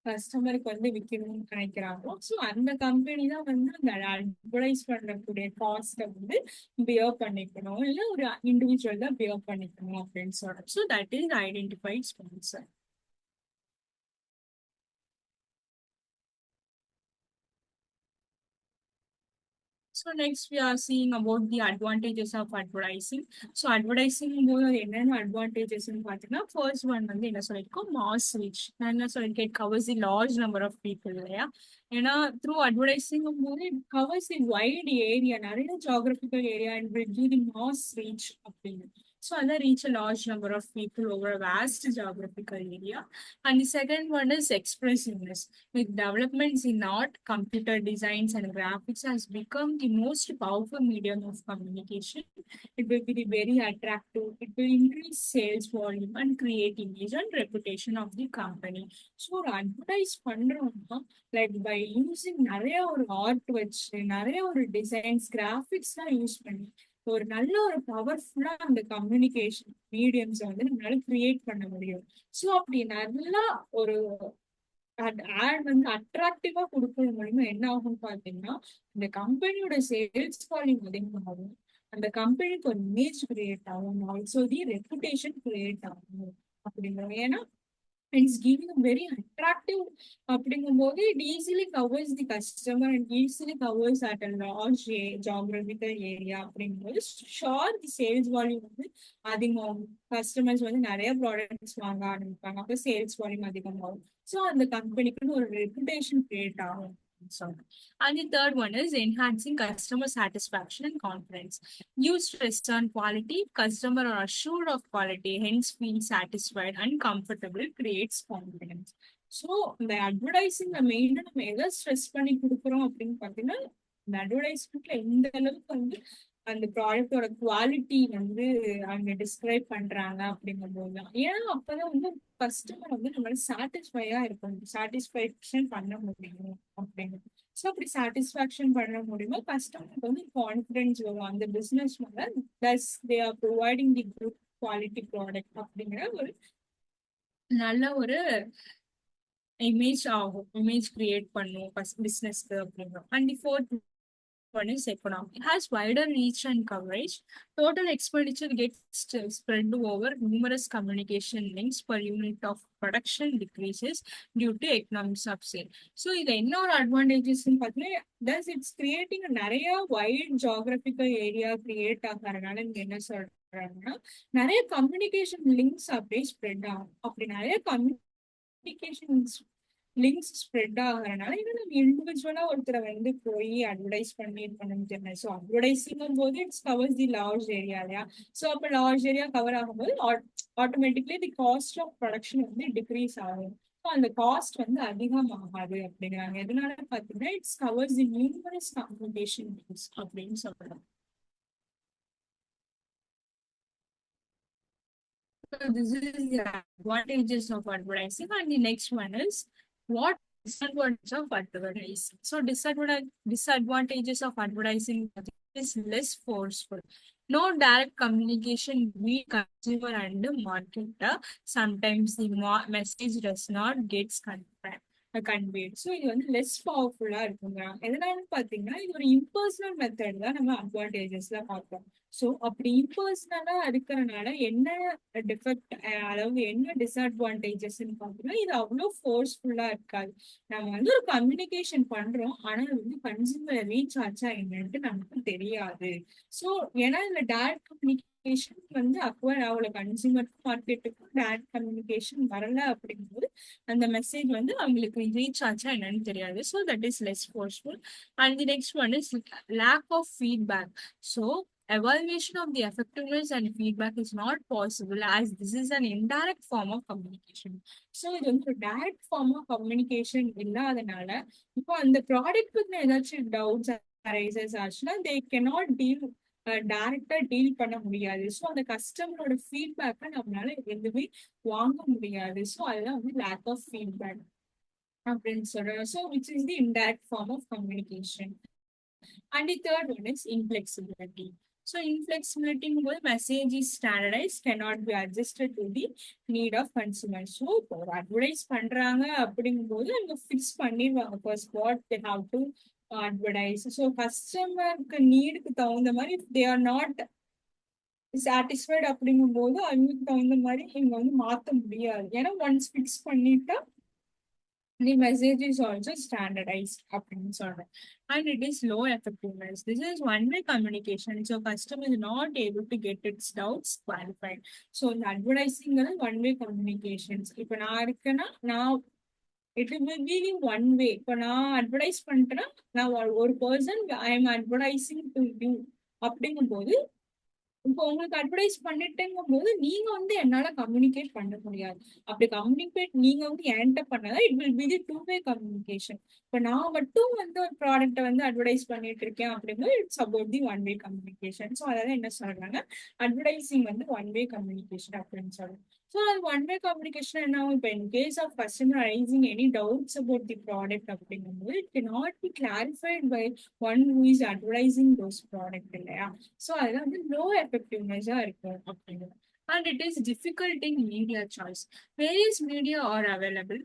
கஸ்டமருக்கு வந்து விற்கணும்னு நினைக்கிறாங்களோ ஸோ அந்த company தான் வந்து அந்த அட்வர்டைஸ் பண்ணக்கூடிய காஸ்ட்டை வந்து பியர் பண்ணிக்கணும், இல்லை ஒரு இண்டிவிஜுவல் தான் பியர் பண்ணிக்கணும் அப்படின்னு சொல்றோம். So that is identified sponsor. So next we are seeing about the advantages of advertising. So advertising போது என்னென்ன அட்வான்டேஜஸ்ன்னு பார்த்தீங்கன்னா ஃபர்ஸ்ட் ஒன் வந்து என்ன சொல்லியிருக்கோம், மாஸ் ரீச். நான் என்ன சொல்லியிருக்கேன், it covers the large number of people இல்லையா. ஏன்னா த்ரூ அட்வர்டைசிங் போது it covers the wide area, நிறைய geographical area and will give the mass reach அப்படின்னு. So that reach a large number of people over a vast geographical area. And the second one is expressiveness. With developments in art, computer designs, and graphics has become the most powerful medium of communication. It will be very attractive. It will increase sales volume and create image and reputation of the company. So advertise பண்றோம்னா like by using நிறைய ஒரு art வச்சு நிறைய ஒரு designs கிராஃபிக்ஸ்லாம் use பண்ணி ஒரு நல்ல ஒரு பவர்ஃபுல்லா அந்த கம்யூனிகேஷன் மீடியம்ஸ் வந்து நம்மளால கிரியேட் பண்ண முடியும். ஸோ அப்படி நல்லா ஒரு ஆட் வந்து அட்ராக்டிவா கொடுக்கறது மூலியமா என்ன ஆகும் பாத்தீங்கன்னா, இந்த கம்பெனியோட சேல்ஸ் வால்யூம் அதிகமாகும், அந்த கம்பெனிக்கு ஒரு இமேஜ் கிரியேட் ஆகும், ஆல்சோ தி ரெப்புடேஷன் கிரியேட் ஆகும் அப்படிங்கிறோம். ஏன்னா இட்ஸ் கிவிங் வெரி அட்ராக்டிவ் அப்படிங்கும்போது it easily covers the customer and easily covers at a large geographical area அப்படிங்கும்போது ஷார் தி சேல்ஸ் வால்யூம் வந்து அதிகமாகும். கஸ்டமர்ஸ் வந்து நிறைய ப்ராடக்ட்ஸ் வாங்க ஆரம்பிப்பாங்க, அப்போ சேல்ஸ் வால்யூம் அதிகமாகும். ஸோ அந்த கம்பெனிக்குன்னு ஒரு ரெப்புடேஷன் கிரியேட் ஆகும். And the third one is enhancing customer satisfaction and confidence. Use stress on quality. Customer are assured of quality, hence feel satisfied and comfortable, creates confidence. So இந்த advertising மெயினாக நம்ம எதை stress பண்ணி கொடுக்குறோம் அப்படின்னு பார்த்தீங்கன்னா, இந்த அட்வர்டைஸ்மெண்ட்ல எந்த அளவுக்கு வந்து அந்த ப்ராடக்டோட குவாலிட்டி வந்து அங்க டிஸ்கிரைப் பண்றாங்க அப்படிங்கும் போதுதான். ஏன்னா அப்பதான் வந்து கஸ்டமர் வந்து நம்மளால சாட்டிஸ்ஃபையா இருக்கும், சாட்டிஸ்ஃபேக்ஷன் பண்ண முடியும் அப்படின்னு. ஸோ அப்படி சாட்டிஸ்ஃபேக்ஷன் பண்ண முடியுமோ கஸ்டமருக்கு வந்து கான்ஃபிடென்ஸ் வரும் அந்த பிசினஸ் மேல. Plus they are providing the good quality product அப்படிங்கிற ஒரு நல்ல ஒரு இமேஜ் ஆகும், இமேஜ் கிரியேட் பண்ணும் பிசினஸ்க்கு அப்படிங்கிறோம். And the fourth one is economic. It has wider reach and coverage. Total expenditure gets spread over numerous communication links per unit of production decreases due to economics of scale. So, இது என்ன ஒரு advantages பார்த்தீங்கன்னா, thus it's creating a நிறைய wide geographical area create ஆகிறதுனால இங்க என்ன சொல்றாங்கன்னா, நிறைய கம்யூனிகேஷன் லிங்க்ஸ் அப்படியே ஸ்ப்ரெட் ஆகும். அப்படி நிறைய கம்யூனிகேஷன் லிங்க்ஸ் ஸ்ப்ரெட் ஆகிறதுனால இன்னும் நம்ம இண்டிவிஜுவலா ஒருத்தரை வந்து போய் அட்வர்டைஸ் பண்ணி பண்ணணும் தெரியல. ஸோ அட்வர்டைஸிங்கும் போது it's covers the large area இல்லையா. ஸோ அப்போ லார்ஜ் ஏரியா கவர் ஆகும்போது automatically the cost of production வந்து டிக்ரீஸ் ஆகும். ஸோ அந்த காஸ்ட் வந்து அதிகமாகாது அப்படிங்கிறாங்க. எதனால பார்த்தீங்கன்னா it's covers the numerous communication links அப்படின்னு சொல்லலாம். So this is the advantages of advertising, and the next one is what disadvantages of advertising. So disadvantages of advertising is less forceful. No direct communication between consumer and the marketer. Sometimes the message does not get conveyed. So இது வந்து less பவர்ஃபுல்லா இருக்குங்க. எதனால பாத்தீங்கன்னா இது ஒரு impersonal method தான் நம்ம அட்வான்டேஜஸ்ல பார்ப்போம். ஸோ அப்படி இம்பர்சனலா இருக்கிறனால என்ன டிஃபெக்ட், அதாவது என்ன டிஸ்அட்வான்டேஜஸ்ன்னு பார்த்தோம்னா இது அவ்வளோ ஃபோர்ஸ்ஃபுல்லா இருக்காது. நம்ம வந்து ஒரு கம்யூனிகேஷன் பண்றோம், ஆனா அது வந்து கன்சூமர் ரீச் ஆச்சா என்னன்ட்டு நமக்கு தெரியாது. ஸோ ஏன்னா இந்த டைரக்ட் கம்யூனிகேஷன் வந்து அக்வயர் ஆகல, கன்சூமர் மார்க்கெட்டுக்கும் டைரக்ட் கம்யூனிகேஷன் வரல அப்படிங்கும்போது அந்த மெசேஜ் வந்து அவங்களுக்கு ரீச் ஆச்சா என்னன்னு தெரியாது. So that is less forceful. And the next one is lack of feedback. So evaluation of the effectiveness and feedback is not possible as this is an indirect form of communication. So இது வந்து direct form of communication இல்லாதனால இப்போ அந்த product பத்தின ஏதாச்சும் doubts arises ஆச்சுன்னா they cannot deal டைரக்டா deal பண்ண முடியாது. ஸோ அந்த கஸ்டமரோட ஃபீட்பேக்கை நம்மளால எதுவுமே வாங்க முடியாது. ஸோ அதுதான் வந்து லேக் ஆஃப் ஃபீட்பேக் அப்படின்னு சொல்றோம். So which is the indirect form of communication. And the third one is inflexibility. So inflexibility means message is standardized, cannot be adjusted to the need of consumers. So advertise பண்றாங்க அப்படிங்கும்போது அவங்க fix பண்ணிடுவாங்க first what they have to advertise. So கஸ்டமருக்கு நீடுக்கு தகுந்த மாதிரி they are not satisfied அப்படிங்கும்போது அவங்களுக்கு தகுந்த மாதிரி இவங்க வந்து மாற்ற முடியாது. ஏன்னா ஒன்ஸ் ஃபிக்ஸ் பண்ணிட்டா the message is also standardized அப்படின்னு சொல்றேன். And it is low effectiveness. This is one-way communication. So customer is not able to get its doubts clarified. So இந்த advertising one-way communications. இப்போ நான் இருக்கேன்னா நான் it will be one way. இப்போ நான் advertise பண்ணிட்டேன்னா நான் ஒரு person I am advertising to you அப்படிங்கும்போது இப்போ உங்களுக்கு அட்வர்டைஸ் பண்ணிட்டேங்கும் போது நீங்க வந்து என்னால கம்யூனிகேட் பண்ண முடியாது. அப்படி கம்யூனிகேட் நீங்க வந்து என்கிட்ட பண்ணாதான் it will be the two way communication. இப்போ நான் மட்டும் வந்து ஒரு ப்ராடக்ட்டை வந்து அட்வர்டைஸ் பண்ணிட்டு இருக்கேன் அப்படிங்கும்போது it's about the one way communication. So அதாவது என்ன சொல்றாங்க, அட்வர்டைசிங் வந்து ஒன் வே கம்யூனிகேஷன் அப்படின்னு சொல்றாங்க. ஸோ அது ஒன் வே கம்யூனிகேஷன் என்ன ஆகும், இப்போ in case of customer raising any doubts about the product அப்படிங்கும்போது it cannot be clarified by one who is advertising those product இல்லையா. ஸோ அதெல்லாம் வந்து லோ எஃபெக்டிவ்னஸா இருக்கும் அப்படிங்கிறது. And it is difficult in media choice. Various media are available.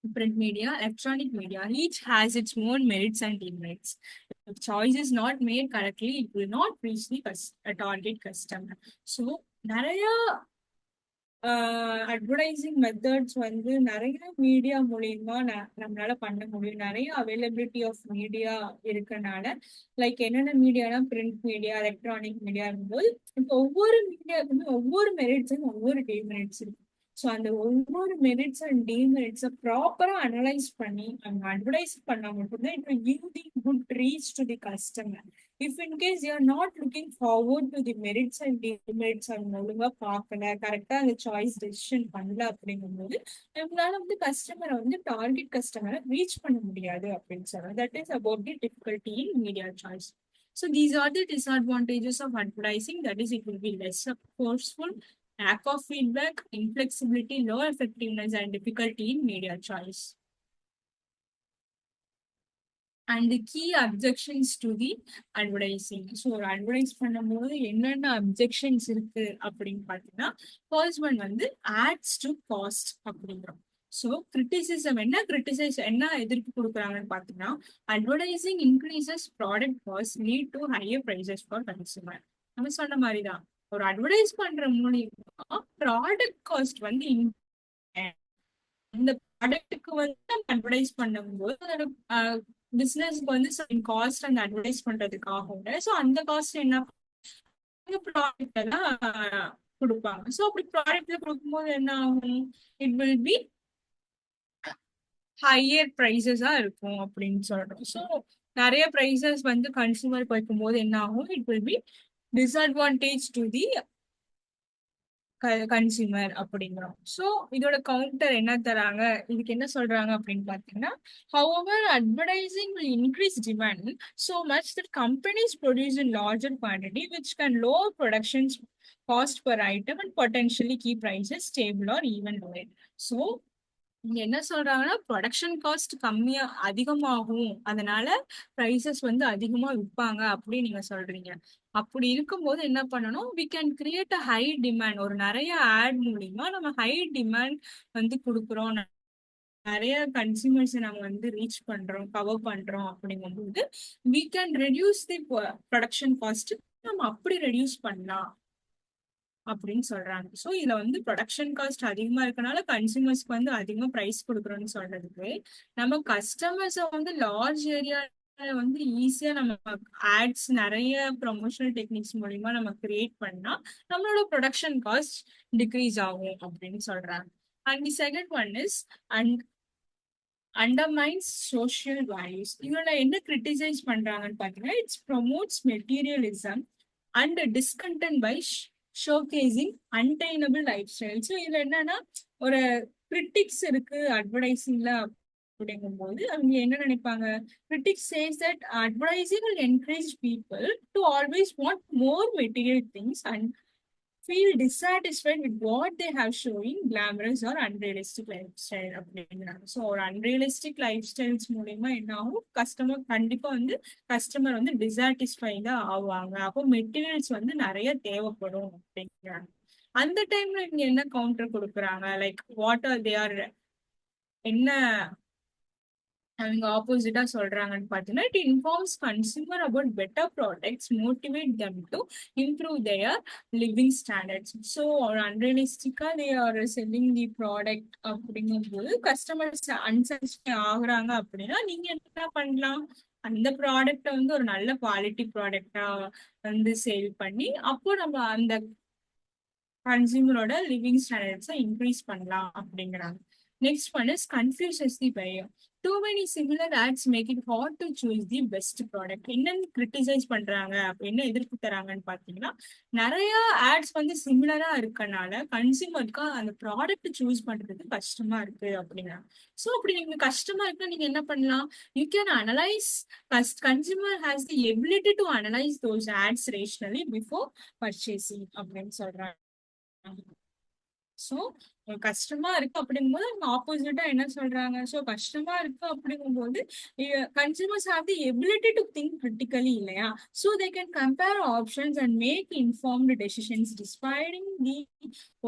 print media, electronic media, each has its own merits and demerits. If choice is not made correctly, it will not reach the target customer. So, நிறைய advertising methods வந்து நிறைய media மூலியமா நம்மளால பண்ண முடியும். நிறைய availability of media இருக்கனால like என்னென்ன மீடியானா பிரிண்ட் மீடியா, எலக்ட்ரானிக் மீடியா இருக்கும்போது இப்போ ஒவ்வொரு மீடியாவுக்குமே ஒவ்வொரு மெரிட்ஸ் அண்ட் ஒவ்வொரு டிமெரிட்ஸ் இருக்கு. ஸோ அந்த ஒவ்வொரு மெரிட்ஸ் அண்ட் டிமெரிட்ஸை ப்ராப்பரா அனலைஸ் பண்ணி அவங்க அட்வர்டைஸ் பண்ணா மட்டும்தான் it will give the good reach to the customer. If in case you are not looking forward to the merits and demerits அவங்க ஒழுங்கா பார்க்கல, கரெக்டா அந்த சாய்ஸ் டெசிஷன் பண்ணல அப்படிங்கும்போது நம்மளால வந்து கஸ்டமரை வந்து டார்கெட் கஸ்டமரை ரீச் பண்ண முடியாது அப்படின்னு சொல்றோம். That is about the difficulty in media choice. So these are the disadvantages of advertising. That is, it will be less forceful, lack of feedback, inflexibility, low effectiveness, and difficulty in media choice. And the key objections to the advertising. So ஒரு advertise பண்ணும்போது என்னென்ன objections இருக்கு அப்படின்னு பார்த்தீங்கன்னா, first one வந்து ads to cost அப்படிங்கிறோம். So criticism என்ன எதிர்ப்பு கொடுக்குறாங்கன்னு பார்த்தீங்கன்னா, advertising increases product cost lead to higher prices for consumer. நம்ம சொன்ன மாதிரி தான் ஒரு அட்வர்டைஸ் பண்ற மூலியமா ப்ராடக்ட் காஸ்ட் வந்து இந்த ப்ராடக்ட்டுக்கு வந்து அட்வர்டைஸ் பண்ணும்போது அதோட பிசினஸ்க்கு வந்து காஸ்ட் அந்த அட்வர்டைஸ் பண்றதுக்காக ஸோ அந்த காஸ்ட் என்ன ப்ராடக்ட் எல்லாம் கொடுப்பாங்க. ஸோ அப்படி ப்ராடக்ட்ல கொடுக்கும்போது என்ன ஆகும், இட் வில் பி ஹையர் ப்ரைஸஸா இருக்கும் அப்படின்னு சொல்றோம். ஸோ நிறைய ப்ரைஸஸ் வந்து கன்சூமருக்கு வைக்கும்போது என்ன ஆகும், it will B disadvantage to the consumer அப்படிங்கிறோம். ஸோ இதோட கவுண்டர் என்ன தராங்க, இதுக்கு என்ன சொல்றாங்க அப்படின்னு பார்த்தீங்கன்னா, however advertising will increase demand so much that companies produce in larger quantity which can lower production cost per item and potentially keep prices stable or even lower. So இங்க என்ன சொல்றாங்கன்னா, ப்ரொடக்ஷன் காஸ்ட் கம்மியா அதிகமாகும், அதனால prices வந்து அதிகமா விற்பாங்க அப்படின்னு நீங்க சொல்றீங்க. அப்படி இருக்கும்போது என்ன பண்ணணும், we can create a high demand. ஒரு நிறைய ஆட் மூலியமா நம்ம ஹை டிமாண்ட் வந்து கொடுக்குறோம், நிறைய கன்சியூமர்ஸ் நம்ம வந்து ரீச் பண்றோம், கவர் பண்றோம் அப்படிங்கும்போது we can reduce the production cost. நம்ம அப்படி ரெடியூஸ் பண்ணலாம் அப்படின்னு சொல்றாங்க. ஸோ இதுல வந்து ப்ரொடக்ஷன் காஸ்ட் அதிகமா இருக்கனால கன்சியூமர்ஸ்க்கு வந்து அதிகமா பிரைஸ் கொடுக்குறோம்னு சொல்றதுக்கு, நம்ம கஸ்டமர்ஸை வந்து லார்ஜ் ஏரியா வந்து ஈஸியா நம்ம ஆட்ஸ் நிறைய ப்ரொமோஷனல் டெக்னிக்ஸ் மூலியமா நம்ம கிரியேட் பண்ணா நம்மளோட ப்ரொடக்ஷன் காஸ்ட் டிக்ரீஸ் ஆகும் அப்படின்னு சொல்றாங்க. And the second one is undermines social values. இதோட என்ன கிரிட்டிசைஸ் பண்றாங்கன்னு பாத்தீங்கன்னா, it's promotes materialism and discontent by showcasing unattainable lifestyle. So இதுல என்னன்னா ஒரு கிரிட்டிக்ஸ் இருக்கு அட்வர்டைசிங்ல அப்படிங்கும்போது அவங்க என்ன நினைப்பாங்க, critics says that advertising will encourage people to always want more material things and feel dissatisfied with what they have showing glamorous or unrealistic lifestyle அப்படிங்கிறாங்க. So ஒரு அன்ரியலிஸ்டிக் லைஃப் ஸ்டைல்ஸ் மூலியமா என்ன ஆகும், கண்டிப்பா வந்து கஸ்டமர் வந்து டிசாட்டிஸ்ஃபைடா ஆவாங்க. அப்போ மெட்டீரியல்ஸ் வந்து நிறைய தேவைப்படும் அப்படிங்கிறாங்க. அந்த டைம்ல இங்க என்ன கவுண்டர் கொடுக்குறாங்க, like what are they are என்ன அவங்க ஆப்போசிட்டா சொல்றாங்கன்னு பாத்தீங்கன்னா, it informs consumer about better products, motivate them to improve their living standards. So ஒரு அன்ரியலிஸ்டிக்கா they are selling the product அப்படிங்கும்போது கஸ்டமர்ஸ் அன்சாட்டிஸ்ஃபை ஆகுறாங்க அப்படின்னா நீங்க என்ன பண்ணலாம், அந்த ப்ராடக்ட வந்து ஒரு நல்ல குவாலிட்டி ப்ராடக்டா வந்து சேல் பண்ணி அப்போ நம்ம அந்த கன்சியூமரோட லிவிங் ஸ்டாண்டர்ட்ஸை இன்க்ரீஸ் பண்ணலாம் அப்படிங்கிறாங்க. Next one is confuses the buyer. Too many similar ads make it hard to choose the best product. என்னன்னு கிரிட்டிசைஸ் பண்றாங்க, என்ன எதிர்ப்பு தராங்கன்னு பாத்தீங்கன்னா, நிறைய ஆட்ஸ் வந்து சிமிலரா இருக்கனால கன்சியூமருக்கு அந்த ப்ராடக்ட் சூஸ் பண்றது கஷ்டமா இருக்கு அப்படிங்கிறாங்க. ஸோ அப்படி நீங்க கஷ்டமா இருக்குன்னா நீங்க என்ன பண்ணலாம், you can analyse, consumer has the ability to analyse those ads rationally before purchasing அப்படின்னு சொல்றாங்க. ஸோ கஷ்டமா இருக்கு அப்படிங்கும்போது அவங்க ஆப்போசிட்டா என்ன சொல்றாங்க? ஸோ கஷ்டமா இருக்கு அப்படிங்கும்போது consumers have the ability to think critically இல்லையா? So they can compare options and make informed decisions despite the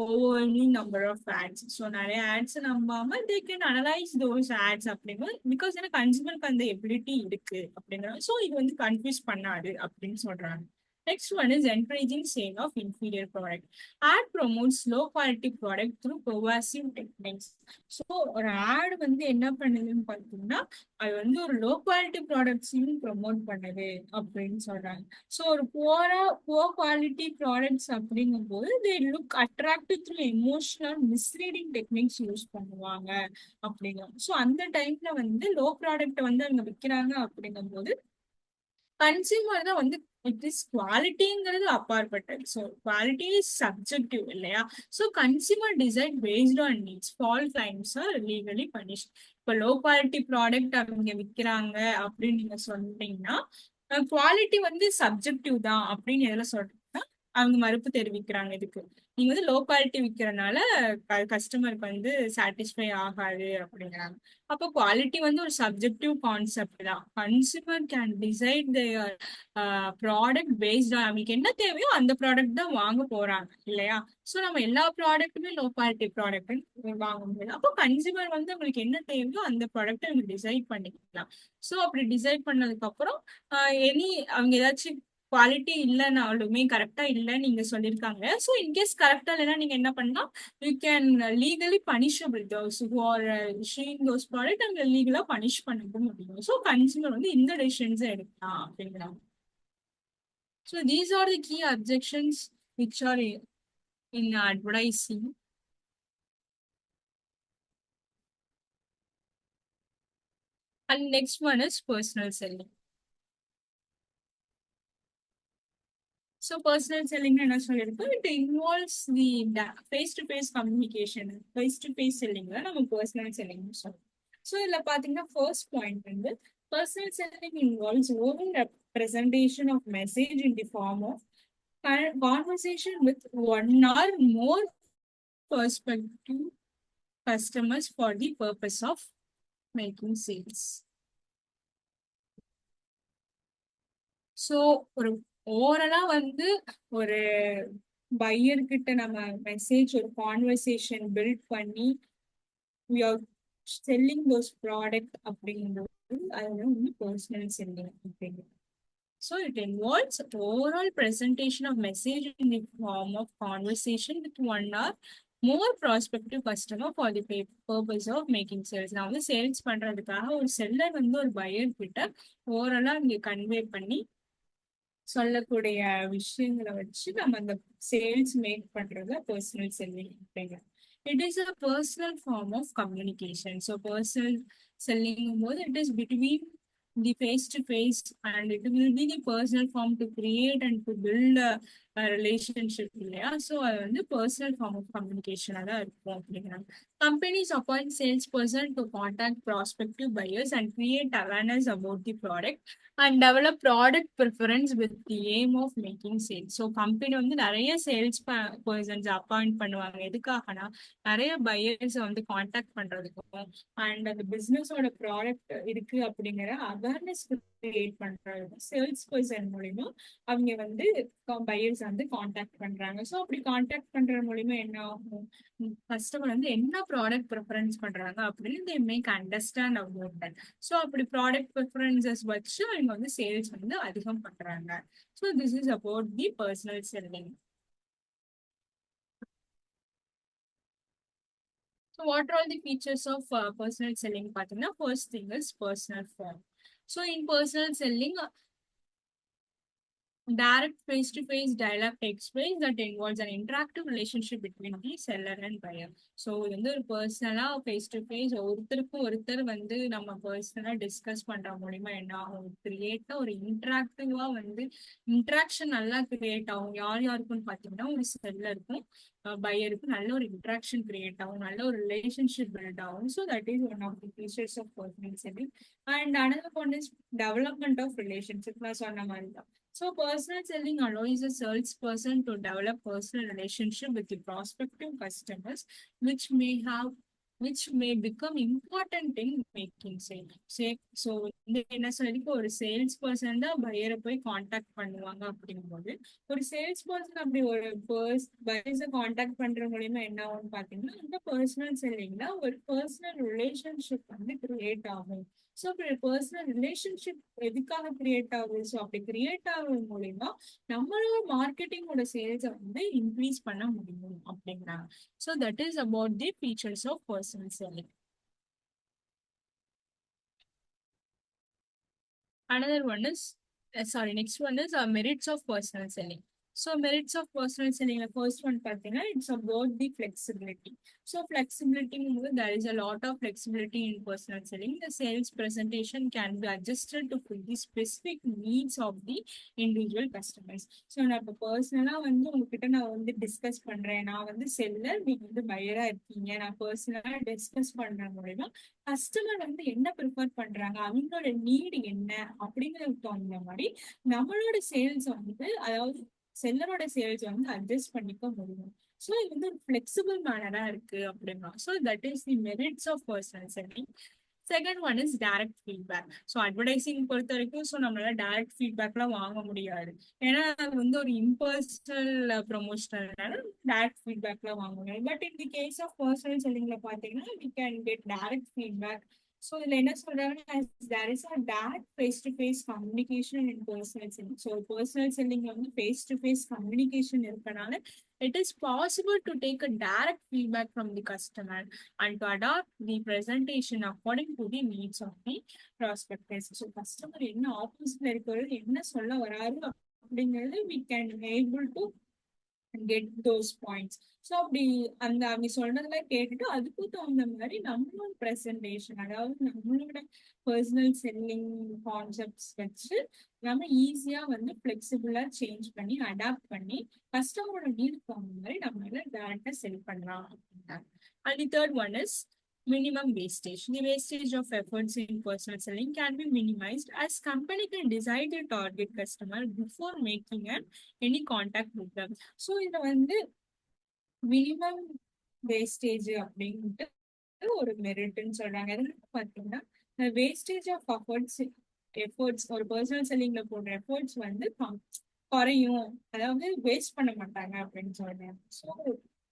overwhelming number of ads. So நிறைய ஆட்ஸ் நம்பாம they can analyse those ads அப்படிங்கும்போது பிகாஸ் ஏன்னா கன்சியூமருக்கு அந்த எபிலிட்டி இருக்கு அப்படிங்கிறாங்க. So இது வந்து கன்ஃபியூஸ் பண்ணாது அப்படின்னு சொல்றாங்க. Next one is encouraging sale of inferior product. Ad promotes low quality product through pervasive techniques. So ஒரு ஆட் வந்து என்ன பண்ணுதுன்னு பார்த்தீங்கன்னா அது வந்து ஒரு லோ குவாலிட்டி ப்ராடக்ட்ஸையும் ப்ரொமோட் பண்ணுது அப்படின்னு சொல்றாங்க. ஸோ ஒரு புவர் குவாலிட்டி ப்ராடக்ட்ஸ் அப்படிங்கும்போது they look attractive through emotional misreading techniques use பண்ணுவாங்க அப்படிங்கிறாங்க. ஸோ அந்த டைம்ல வந்து லோ ப்ராடக்ட் வந்து அங்க விற்கிறாங்க அப்படிங்கும்போது கன்சியூமர் தான் வந்து இட் இஸ் குவாலிட்டிங்கிறது அப்பாற்பட்டது. ஸோ குவாலிட்டி இஸ் சப்ஜெக்டிவ் இல்லையா? So consumer decide based on needs. False claims are legally punish. இப்போ லோ குவாலிட்டி ப்ராடக்ட் அவங்க விற்கிறாங்க அப்படின்னு நீங்க சொல்றீங்கன்னா குவாலிட்டி வந்து சப்ஜெக்டிவ் தான் அப்படின்னு எதுல சொல்றீங்கன்னா அவங்க மறுப்பு தெரிவிக்கிறாங்க இதுக்கு. நீங்க வந்து லோ குவாலிட்டி விற்கிறனால கஸ்டமருக்கு வந்து சாட்டிஸ்ஃபை ஆகாது அப்படிங்கிறாங்க. அப்போ குவாலிட்டி வந்து ஒரு சப்ஜெக்டிவ் கான்செப்ட் தான். Consumer can decide their product based on அவங்களுக்கு என்ன தேவையோ அந்த ப்ராடக்ட் தான் வாங்க போறாங்க இல்லையா? ஸோ நம்ம எல்லா ப்ராடக்ட்டுமே லோ குவாலிட்டி ப்ராடக்ட் வாங்க முடியாது. அப்போ கன்சியூமர் வந்து அவங்களுக்கு என்ன தேவையோ அந்த ப்ராடக்ட் அவங்க டிசைட் பண்ணிக்கலாம். ஸோ அப்படி டிசைட் பண்ணதுக்கு அப்புறம் எனி அவங்க ஏதாச்சும் குவாலிட்டி இல்லைனாலுமே கரெக்டா இல்லைன்னு நீங்க சொல்லியிருக்காங்க. ஸோ இன்கேஸ் கரெக்டா இல்லைன்னா நீங்க என்ன பண்ணலாம்? You can legally punishable those who are issuing those product அங்க லீகலா பனிஷ் பண்ண முடியும். ஸோ கன்சியூமர் வந்து இந்த டெசிஷன்ஸை எடுக்கலாம் அப்படிங்கிறாங்க. So these are the key objections which are in advertising. And next one is personal selling. So personal selling என்ன சொல்லியிருக்கோம்? It involves the face to face communication. Face to face செல்லிங்ல நம்ம personal selling சொல்றோம். So இதில் பார்த்தீங்கன்னா first point வந்து personal selling involves over representation of message in the form of conversation with one or more prospective customers for the purpose of making sales. So ஒரு ஓவரலா வந்து ஒரு pier கிட்ட நம்ம message ஒரு கான்வர்சேஷன் பில்ட் பண்ணி we are selling those product அப்படிங்கும்போது அது வந்து பர்சனல் செல்லிங் அப்படிங்கிறது. So it involves overall presentation of message in the form of conversation with one or more prospective customer for the purpose of making sales. நான் வந்து sales பண்றதுக்காக ஒரு seller வந்து ஒரு பையர் கிட்ட ஓவரலா இங்க கன்வே பண்ணி சொல்லக்கூடிய விஷயங்களை வச்சு நம்ம அந்த சேல்ஸ் மேக் பண்றத பர்சனல் செல்லிங் அப்படிங்கிறோம். It is a personal form of communication. So personal selling போது it is between the face to face and it will be the personal form to create and to build relationship இல்லையா? So அது வந்து personal form of கம்யூனிகேஷனாக தான் இருக்கும் அப்படிங்கிறாங்க. Companies appoint sales person to contact prospective buyers and create awareness about the product and develop product preference with the aim of making sales. So company வந்து நிறைய sales persons appoint பண்ணுவாங்க. எதுக்காகனா நிறைய பையர்ஸை வந்து கான்டாக்ட் பண்றதுக்கும் அண்ட் அந்த பிஸ்னஸோட product இருக்கு அப்படிங்கிற அவேர்னஸ் கிரியேட் பண்றது சேல்ஸ் பர்சன் மூலியமா அவங்க வந்து பையர்ஸ் வந்து கான்டாக்ட் பண்றாங்க. ஸோ அப்படி கான்டாக்ட் பண்ற மூலியமா என்ன ஆகும்? கஸ்டமர் வந்து என்ன ப்ராடக்ட் ப்ரிஃபரன்ஸ் பண்றாங்க அப்படின்னு they make understand about that. So அப்படி ப்ராடக்ட் ப்ரிஃபரன்சஸ் வச்சு அவங்க வந்து சேல்ஸ் வந்து அதிகம் பண்றாங்க. So this is about the personal selling. So what are all the features of personal selling? பார்த்தீங்கன்னா first thing is personal form. So in personal selling, direct face-to-face dialogue takes place that involves an interactive relationship between the seller and buyer. So இது வந்து ஒரு பர்சனலா face to face ஒருத்தருக்கு ஒருத்தர் வந்து நம்ம பர்சனலா டிஸ்கஸ் பண்ற மூலியமா என்ன ஆகும்? கிரியேட்டா ஒரு இன்டராக்டிவா வந்து இன்ட்ராக்ஷன் நல்லா கிரியேட் ஆகும். யார் யாருக்குன்னு பார்த்தீங்கன்னா ஒரு செல்லருக்கும் பையருக்கு நல்ல ஒரு இன்ட்ராக்ஷன் கிரியேட் ஆகும், நல்ல ஒரு ரிலேஷன்ஷிப் பில்ட் ஆகும். So that is one of the features of personal selling. And another one is development of relationship. நான் சொன்ன மாதிரி தான். So personal selling allows a salesperson to develop personal relationship with the prospective customers, which may have which may become important in making sale. So இந்த என்ன சொல்லி ஒரு sales person தான் பையரை போய் காண்டாக்ட் பண்ணுவாங்க அப்படிங்கும்போது, ஒரு சேல்ஸ் பர்சன் அப்படி ஒரு பையர்ஸை காண்டாக்ட் பண்ற மூலியமா என்ன ஆகும்னு பாத்தீங்கன்னா, இந்த பர்சனல் செல்லிங்ல ஒரு பர்சனல் ரிலேஷன்ஷிப் வந்து கிரியேட் ஆகும். ஸோ அப்படி பர்சனல் ரிலேஷன்ஷிப் எதுக்காக கிரியேட் ஆகுது? ஸோ அப்படி கிரியேட் ஆகுறது மூலியமா நம்மளோட மார்க்கெட்டிங்கோட சேல்ஸை வந்து இன்க்ரீஸ் பண்ண முடியும் அப்படிங்கிறாங்க. So that is about the features of personal selling. Another one is, next one is merits of personal selling. So merits of personal selling, the first one பார்த்தீங்கன்னா, it's about the flexibility. So flexibility means there is a lot of flexibility in personal selling. The sales presentation can be adjusted to fit the specific needs of the individual customers. So நான் இப்போ பர்சனலாக வந்து உங்ககிட்ட நான் வந்து discuss பண்றேன், நான் வந்து செல்லர், நீங்க வந்து பையரா இருக்கீங்க, நான் பர்சனலா டிஸ்கஸ் பண்ற மூலமா கஸ்டமர் வந்து என்ன ப்ரிஃபர் பண்றாங்க, அவங்களோட நீடு என்ன அப்படிங்கிறதுக்கு தகுந்த மாதிரி நம்மளோட சேல்ஸ் வந்து, அதாவது செல்லரோட சேல்ஸ் வந்து அட்ஜஸ்ட் பண்ணிக்க முடியும். ஸோ இது வந்து ஒரு ஃபிளெக்சிபிள் மேனரா இருக்கு அப்படின்னா. So that is the merits of personal selling. Second one is direct feedback. So advertising பொறுத்த வரைக்கும் ஸோ நம்மளால டைரக்ட் ஃபீட்பேக்லாம் வாங்க முடியாது. ஏன்னா அது வந்து ஒரு இம்பர்சனல் ப்ரொமோஷனல்னால டைரக்ட் ஃபீட்பேக்லாம் வாங்க முடியாது. But in the case of personal செல்லிங்ல பார்த்தீங்கன்னா we can get direct feedback. So இதில் என்ன சொல்றாங்கன்னா, there is a direct face to face communication in personal selling. So personal செல்லிங்ல வந்து ஃபேஸ் டு ஃபேஸ் கம்யூனிகேஷன் இருக்கனால it is possible to take a direct feedback from the customer and to adapt the presentation according to the needs of the prospectors. So customer என்ன ஆப்போசிட்ல இருக்கிறது என்ன சொல்ல வராரு அப்படிங்கிறது we can able to get those points. So அப்படி அந்த அவங்க சொல்றதெல்லாம் கேட்டுட்டு அதுக்கு தகுந்த மாதிரி நம்மளோட ப்ரெசன்டேஷன், அதாவது நம்மளோட பர்சனல் செல்லிங் கான்செப்ட்ஸ் வச்சு நம்ம ஈஸியா வந்து ஃபிளெக்சிபிளா சேஞ்ச் பண்ணி அடாப்ட் பண்ணி கஸ்டமரோட நீடுக்கு தகுந்த மாதிரி நம்மளால டேரக்டா செல் பண்ணலாம் அப்படின்னாங்க. And the third one is minimum wastage. The wastage of efforts in personal selling can be minimized as company can decide the target customer before making any contact with them. So இத வந்து minimum wastage அப்படின்ட்டு ஒரு மெரிட்னு சொல்றாங்க. எதுன்னு பாத்தீங்கன்னா, wastage of efforts ஒரு personal செல்லிங்ல போடுற efforts வந்து குறையும், அதாவது வேஸ்ட் பண்ண மாட்டாங்க அப்படின்னு சொல்றாங்க. ஸோ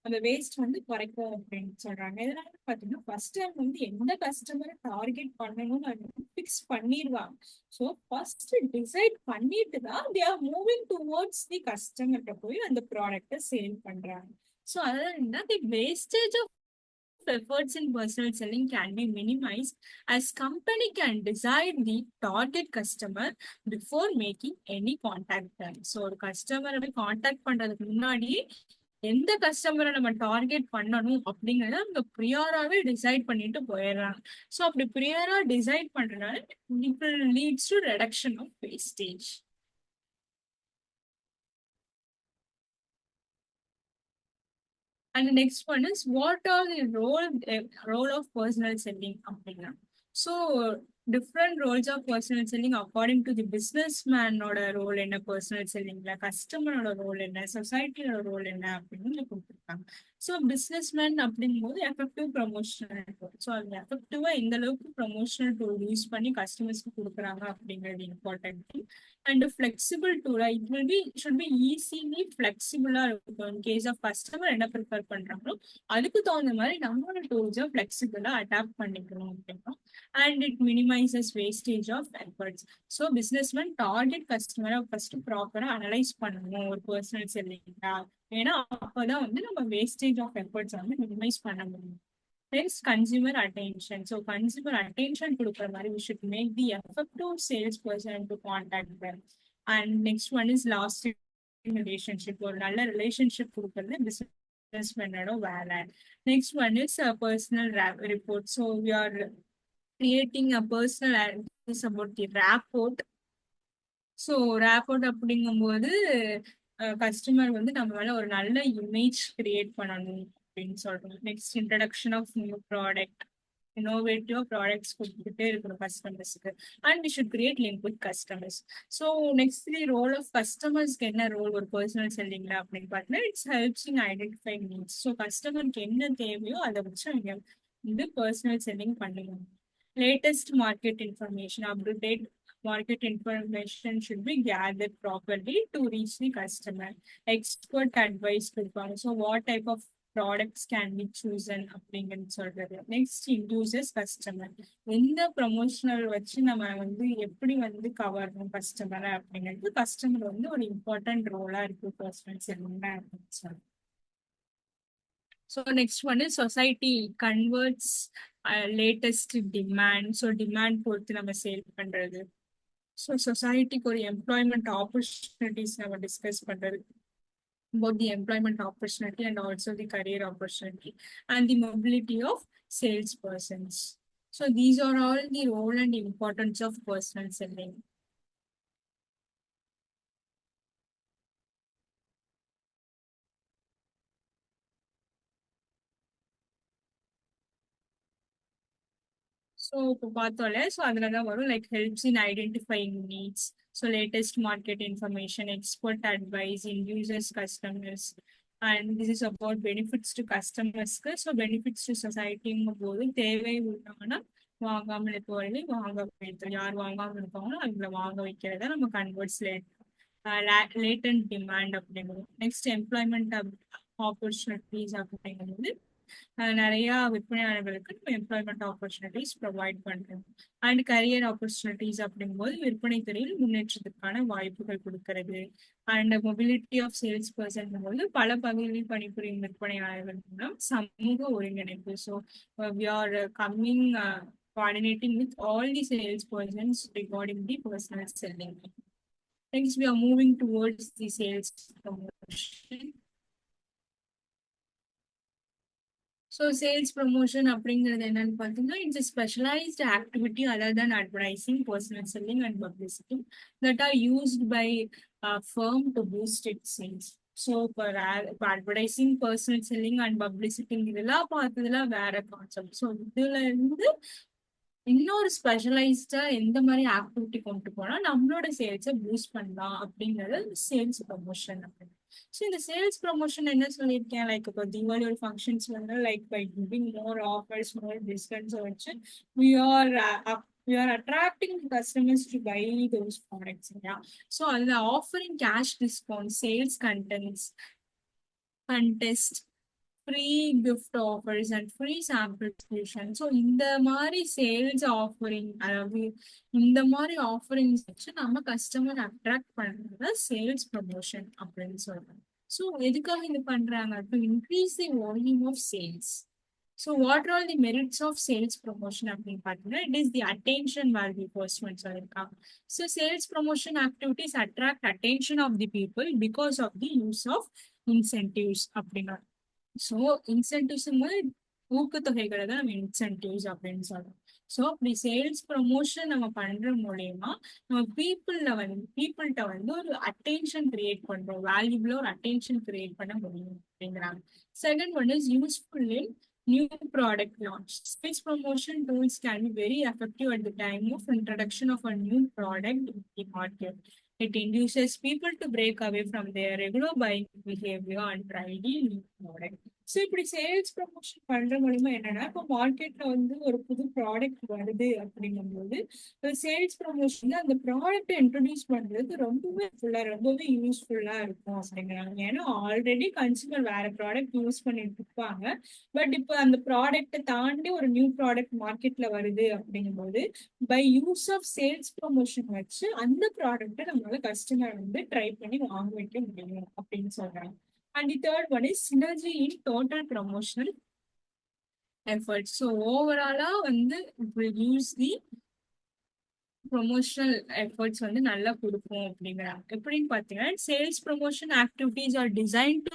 அந்த வேஸ்ட் வந்து குறைக்கும் அப்படின்னு சொல்றாங்க. இதனால பாத்தீங்கன்னா ஃபர்ஸ்ட் டைம் வந்து எந்த கஸ்டமரை டார்கெட் பண்ணணும்னு ஃபிக்ஸ் பண்ணிடுவாங்க. ஸோ ஃபர்ஸ்ட் டிசைட் பண்ணிட்டு தான் they are moving towards the கஸ்டமர்கிட்ட போய் அந்த ப்ராடக்டை சேல் பண்றாங்க. So other than that, the wastage of efforts in personal selling can be minimized as company can decide the target customer before making any contact them. So ஒரு கஸ்டமரை போய் contact பண்றதுக்கு முன்னாடி எந்த கஸ்டமரை நம்ம டார்கெட் பண்ணணும் அப்படிங்கறத அவங்க ப்ரியாராவே டிசைட் பண்ணிட்டு போயிடுறாங்க. ஸோ அப்படி ப்ரியாரா டிசைட் பண்றதுனால it leads to reduction of wastage. And the next one is what are the role of personal selling அப்படின்னா. So different roles of personal selling according to the businessman-ஓட role என்ன personal செல்லிங்ல, கஸ்டமரோட role என்ன, சொசைட்டியோட role என்ன அப்படின்னு கொடுத்துருக்காங்க. ஸோ பிஸ்னஸ்மேன் அப்படிங்கும்போது எஃபெக்டிவ் ப்ரொமோஷனல் டூல். ஸோ அது எஃபெக்டிவா எந்த அளவுக்கு ப்ரொமோஷனல் டூல் யூஸ் பண்ணி கஸ்டமர்ஸ்க்கு கொடுக்குறாங்க அப்படிங்கிறது இம்பார்ட்டன்ட் திங். அண்ட் ஃபிளெக்சிபிள் டூலா it will be should be easily ஃபிளெக்சிபிளா இருக்கும். இன் கேஸ் ஆஃப் கஸ்டமர் என்ன ப்ரிஃபர் பண்றாங்களோ அதுக்கு தகுந்த மாதிரி நம்மளோட டூல்ஸை ஃபிளெக்சிபிளா அடாப்ட் பண்ணிக்கணும் அப்படின்னா. And it minimizes wastage of efforts. So businessman target customer first proper analyze பண்ணணும் ஒரு பர்சனல் செல்லிங்கா. ஏன்னா அப்பதான் வந்து நம்ம வேஸ்டேஜ் ஆஃப் எஃபர்ட்ஸ் வந்து மினிமைஸ் பண்ண முடியும். Next, consumer attention. So consumer attention கொடுக்குற மாதிரி we should make the effective salesperson to contact them. And next one is lasting relationship. ஒரு நல்ல ரிலேஷன்ஷிப் கொடுக்கறது பிசினஸ்மேனோட வேலை. Next one is a personal report. So we are creating a personal address about the rapport. So rapport அப்படிங்கும்போது customer வந்து நம்ம மேல ஒரு நல்ல இமேஜ் கிரியேட் பண்ணணும் அப்படின்னு சொல்றோம். Next introduction of new product, innovative products கொடுத்துட்டே இருக்கணும் கஸ்டமர்ஸ்க்கு. And we should create link with customers. So next the role of கஸ்டமர்ஸ்க்கு என்ன ரோல் ஒரு பர்சனல் செல்லிங்ல அப்படின்னு பார்த்தீங்கன்னா, it's helps in identify needs. So கஸ்டமருக்கு என்ன தேவையோ அதை வச்சு அவங்க வந்து பர்சனல் செல்லிங் பண்ணுவாங்க. latest market information, up-to-date market information should be gathered properly to reach the customer. Expert advice கொடுப்பாங்க. So what type of products can be chosen அப்படிங்கன்னு சொல்றது. நெக்ஸ்ட் இன்டியூசஸ் கஸ்டமர், எந்த ப்ரொமோஷனல் வச்சு நம்ம வந்து எப்படி வந்து கவரணும் கஸ்டமரை அப்படிங்கிறது கஸ்டமர் வந்து ஒரு இம்பார்ட்டன்ட் ரோலா இருக்கு பர்சனல் செல்லிங் அப்படின்னு சொல்றோம். So next one is society converts latest demand. So demand பொறுத்து நம்ம சேல் பண்றது. So societyக்கு ஒரு employment opportunities நம்ம டிஸ்கஸ் பண்றது. About the employment opportunity and also the career opportunity and the mobility of salespersons. So these are all the role and importance of personal selling. So இப்போ பார்த்தோம்ல, so அதில் தான் வரும் like helps in identifying needs. So latest market information, expert advice, induces customers, and this is about benefits to கஸ்டமர்ஸ்க்கு. So benefits to சொசைட்டிங்கும் போது தேவை உள்ளவங்கன்னா வாங்காமல் இருப்பவர்களை வாங்க வைத்தோம், யார் வாங்காமல் இருப்பாங்களோ அவங்கள வாங்க வைக்கிறத நம்ம கன்வெர்ட்ஸ் லேட்டன்ட் டிமாண்ட் அப்படிங்கிறது. நெக்ஸ்ட் எம்ப்ளாய்மெண்ட் ஆப்பர்ச்சுனிட்டிஸ் அப்படிங்கிறது நிறைய விற்பனையாளர்களுக்கு நம்ம எம்ப்ளாய்மெண்ட் ஆப்பர்ச்சுனிட்டிஸ் ப்ரொவைட் பண்றோம். அண்ட் கரியர் ஆப்பர்ச்சுனிட்டிஸ் அப்படிங்கும்போது விற்பனை துறையில் முன்னேற்றத்துக்கான வாய்ப்புகள் கொடுக்கறது. And mobility of sales person போது பல பகுதிகளில் பணிபுரியும் விற்பனையாளர்கள் மூலம் சமூக ஒருங்கிணைப்பு. So we are coming coordinating with all the salespersons regarding the personal selling. Next, we are moving towards the sales promotion. So sales promotion அப்படிங்கிறது என்னன்னு பார்த்தீங்கன்னா, it's a specialized activity other than advertising, personal selling and publicity that are used by a firm to boost its sales. So இப்போ advertising, personal selling and publicity இதெல்லாம் பார்த்ததுலாம் வேற concept. So இதுல இருந்து இன்னொரு ஸ்பெஷலைஸ்டா எந்த மாதிரி ஆக்டிவிட்டி கொண்டு போனா நம்மளோட சேல்ஸை பூஸ்ட் பண்ணலாம் அப்படிங்கிறது சேல்ஸ் ப்ரமோஷன் அப்படின்னு. ஸோ இந்த சேல்ஸ் ப்ரமோஷன் என்ன சொல்லியிருக்கேன், லைக் இப்போ தீபாவளி ஒரு ஃபங்க்ஷன்ஸ் வந்து like by giving more offers, more discounts வச்சு we are we are attracting customers to buy those products. Yeah. So அதுல offering cash discount, sales contest, free gift offers and free sample tuition. So இந்த மாதிரி sales offering, அதாவது இந்த மாதிரி offerings வச்சு நம்ம customer attract பண்றது சேல்ஸ் ப்ரமோஷன் அப்படின்னு சொல்றோம். ஸோ எதுக்காக இது பண்றாங்க, to increase the volume of sales. So what are the merits of sales promotion அப்படின்னு பார்த்தீங்கன்னா, it is the attention value பர்ஸ்மெண்ட் சொல்லியிருக்காங்க. So sales promotion activities attract attention of the people because of the use of incentives அப்படின்னா. So incentives ஊக்கத்தொகைகளை தான் நம்ம incentives அப்படின்னு சொல்றோம். ஸோ அப்படி சேல்ஸ் ப்ரமோஷன் நம்ம பண்ற மூலயமா நம்ம பீப்புள்கிட்ட வந்து ஒரு அட்டென்ஷன் கிரியேட் பண்றோம், வேல்யூபிளா ஒரு அட்டென்ஷன் கிரியேட் பண்ண முடியும் அப்படிங்கிறாங்க. Second one is useful in new product launch. Sales promotion tools can be very effective at the time of introduction of a new product in the market. It induces people to break away from their regular buying behavior and try the new product. So இப்படி sales promotion பண்ற மூலமா என்னன்னா, இப்போ மார்க்கெட்ல வந்து ஒரு புது product வருது அப்படிங்கும்போது சேல்ஸ் ப்ரமோஷன்ல அந்த ப்ராடக்ட்டை இன்ட்ரடியூஸ் பண்றது ரொம்பவே யூஸ்ஃபுல்லா இருக்கும் அப்படிங்கிறாங்க. ஏன்னா ஆல்ரெடி கன்சூமர் வேற ப்ராடக்ட் யூஸ் பண்ணிட்டு இருப்பாங்க, பட் இப்போ அந்த ப்ராடக்ட்டை தாண்டி ஒரு நியூ ப்ராடக்ட் மார்க்கெட்ல வருது அப்படிங்கும்போது by use of sales promotion வச்சு அந்த ப்ராடக்ட்டை நம்மளால கஸ்டமர் வந்து ட்ரை பண்ணி வாங்க வைக்க முடியும் அப்படின்னு சொல்றாங்க. And the third one is synergy in total promotional efforts. So overall வந்து use the promotional efforts வந்து நல்லா கொடுக்கும் அப்படிங்கிறாங்க. எப்படின்னு பார்த்தீங்கன்னா, sales promotion activities are design to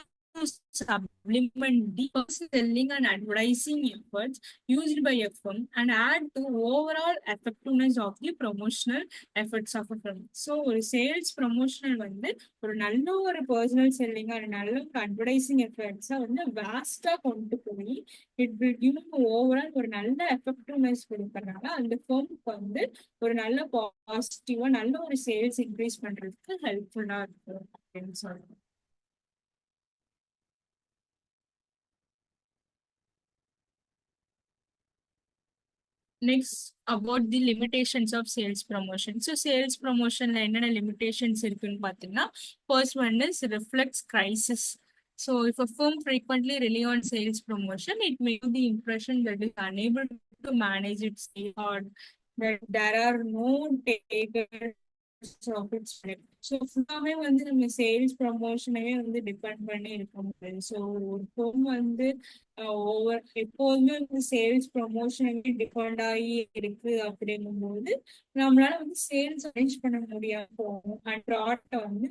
supplement the personal selling and advertising efforts used by a firm and add to overall effectiveness of the promotional efforts of a firm. So ஒரு sales promotional வந்து ஒரு நல்ல ஒரு personal selling ஒரு நல்ல ஒரு advertising எஃபர்ட்ஸை வந்து வேஸ்டா கொண்டு போய் இட் வில் கிவ் ஓவரால் ஒரு நல்ல எஃபெக்டிவ்னஸ் கொடுக்கறனால அந்த ஃபர்முக்கு வந்து ஒரு நல்ல பாசிட்டிவா நல்ல ஒரு சேல்ஸ் இன்க்ரீஸ் பண்றதுக்கு ஹெல்ப்ஃபுல்லா இருக்கும் அப்படின்னு சொல்றேன். Next, about the limitations of sales promotion. So, sales promotion என்னென்ன limitations இருக்குன்னு பார்த்தீங்கன்னா, first one is reflects crisis. So, if a firm frequently rely on sales promotion, it may give the impression that it is unable to manage its sales or that there are no takers of its product. So ஃபுல்லாமே வந்து நம்ம sales ப்ரமோஷனவே வந்து depend பண்ணி இருக்க முடியாது. So ஒரு firm வந்து ஒவ்வொரு எப்போதுமே வந்து சேல்ஸ் ப்ரமோஷனுக்கு டிபெண்ட் ஆகி இருக்கு அப்படிங்கும்போது நம்மளால வந்து சேல்ஸ் அரேஞ்ச் பண்ண முடியாம போகும் அண்ட் ப்ராடக்ட்டை வந்து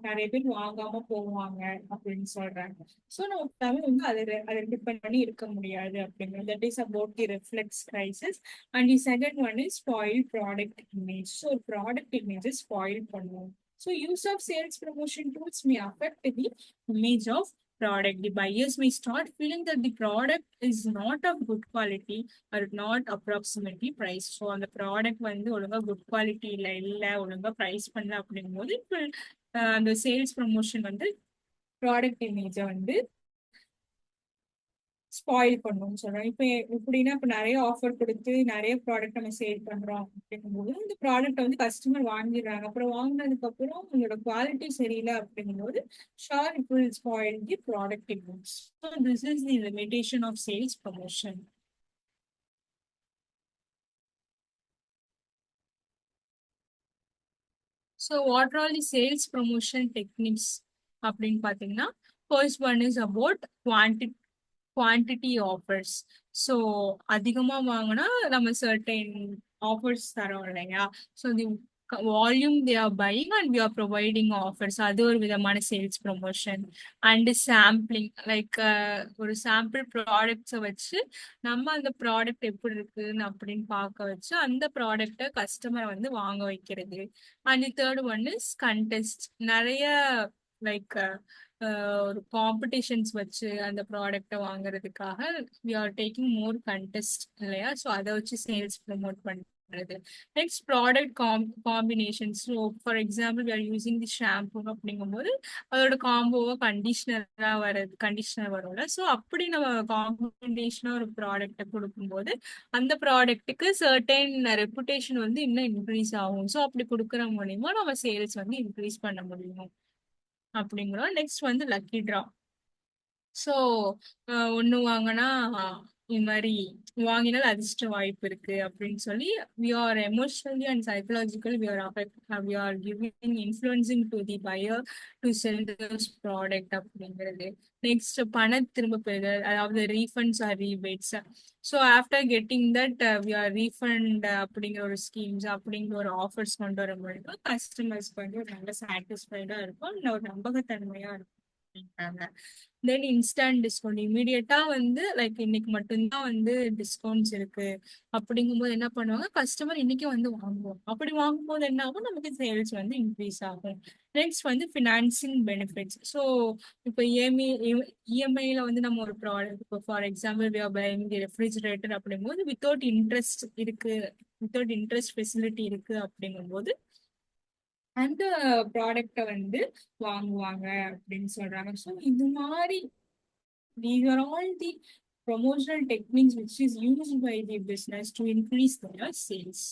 நிறைய பேர் வாங்காம போவாங்க அப்படின்னு சொல்றாங்க. ஸோ நம்ம தமிழ் வந்து அதை டிபெண்ட் பண்ணி இருக்க முடியாது அப்படிங்கிறது. That is about the reflex crisis. And the second one is spoil product image. So product image spoil பண்ணுவோம். So use of sales promotion tools may affect the image of product. The buyers may start feeling that the product is not of good quality or not approximately priced. So அந்த product வந்து ஒழுங்கா good quality இல்ல ஒழுங்கா price பண்ணல அப்படிங்கும்போது அந்த sales promotion வந்து product இமேஜை வந்து ஸ்பாயில் பண்ணும்னு சொல்றோம். இப்ப எப்படின்னா இப்ப நிறைய ஆஃபர் கொடுத்து நிறைய ப்ராடக்ட் நம்ம சேல் பண்றோம் அப்படிங்கும்போது இந்த ப்ராடக்ட் வந்து கஸ்டமர் வாங்கிடுறாங்க. அப்புறம் வாங்கினதுக்கு அப்புறம் உங்களோட குவாலிட்டி சரியில்லை அப்படிங்கும்போது sure it will spoil the product image. So this is the limitation of sales promotion. So what are the sales promotion techniques அப்படின்னு பார்த்தீங்கன்னா, first one is about quantity offers. So அதிகமா வாங்கினா நம்ம சர்டைன் ஆஃபர்ஸ் தரோம் இல்லையா. So the volume they are buying and we are providing offers, அது ஒரு விதமான sales promotion. And sampling, like ஒரு சாம்பிள் ப்ராடக்ட்ஸை வச்சு நம்ம அந்த ப்ராடக்ட் எப்படி இருக்குன்னு அப்படின்னு பார்க்க வச்சு அந்த ப்ராடக்டை கஸ்டமர் வந்து வாங்க வைக்கிறது. And third one is contest. நிறைய லைக் ஒரு காம்படிஷன்ஸ் வச்சு அந்த ப்ராடக்டை வாங்குறதுக்காக we are taking more contest இல்லையா. ஸோ அதை வச்சு சேல்ஸ் ப்ரமோட் பண்றது. Next product combination. So for example we are using the shampoo அப்படிங்கும்போது அதோட காம்போவா கண்டிஷனர் வரும்ல. ஸோ அப்படி நம்ம காம்பினேஷனா ஒரு ப்ராடக்டை கொடுக்கும்போது அந்த ப்ராடக்ட்டுக்கு சர்டைன் ரெப்புடேஷன் வந்து இன்னும் இன்க்ரீஸ் ஆகும். ஸோ அப்படி கொடுக்குற மூலியமா நம்ம சேல்ஸ் வந்து இன்க்ரீஸ் பண்ண முடியும் அப்படிங்கிறோம். நெக்ஸ்ட் வந்து லக்கி ட்ரா. ஸோ ஒன்று வாங்கினா இது மாதிரி வாங்கினால் அதிர்ஷ்ட வாய்ப்பு இருக்கு அப்படின்னு சொல்லி we are emotionally and psychological we are giving influencing to the buyer to sell this product அப்படிங்கிறது. நெக்ஸ்ட் பண திரும்ப பெறுதல், அதாவது refunds or rebates. So after getting that we are refund அப்படிங்கிற ஒரு ஸ்கீம்ஸ் அப்படிங்கிற ஒரு ஆஃபர்ஸ் கொண்டு வர முடியும். கஸ்டமர்ஸ்க்கு வந்து ஒரு நல்ல சாட்டிஸ்ஃபைடா இருக்கும், ஒரு நம்பகத்தன்மையா இருக்கும். தென் இன்ஸ்டன்ட் டிஸ்கவுண்ட், இமீடியட்டா வந்து லைக் இன்னைக்கு மட்டும்தான் வந்து டிஸ்கவுண்ட்ஸ் இருக்கு அப்படிங்கும்போது என்ன பண்ணுவாங்க, கஸ்டமர் இன்னைக்கு வந்து வாங்குவோம். அப்படி வாங்கும்போது என்ன ஆகும், நமக்கு சேல்ஸ் வந்து இன்க்ரீஸ் ஆகும். நெக்ஸ்ட் வந்து ஃபினான்சிங் பெனிஃபிட்ஸ். ஸோ இப்போ இஎம்ஐல வந்து நம்ம ஒரு ப்ராடக்ட், இப்போ for example we are buying the refrigerator அப்படிங்கும்போது வித்தவுட் இன்ட்ரெஸ்ட் ஃபெசிலிட்டி இருக்கு அப்படிங்கும்போது அந்த ப்ராடக்டை வந்து வாங்குவாங்க அப்படின்னு சொல்றாங்க. ஸோ இது மாதிரி these are all the promotional techniques which is used by the business to increase their sales.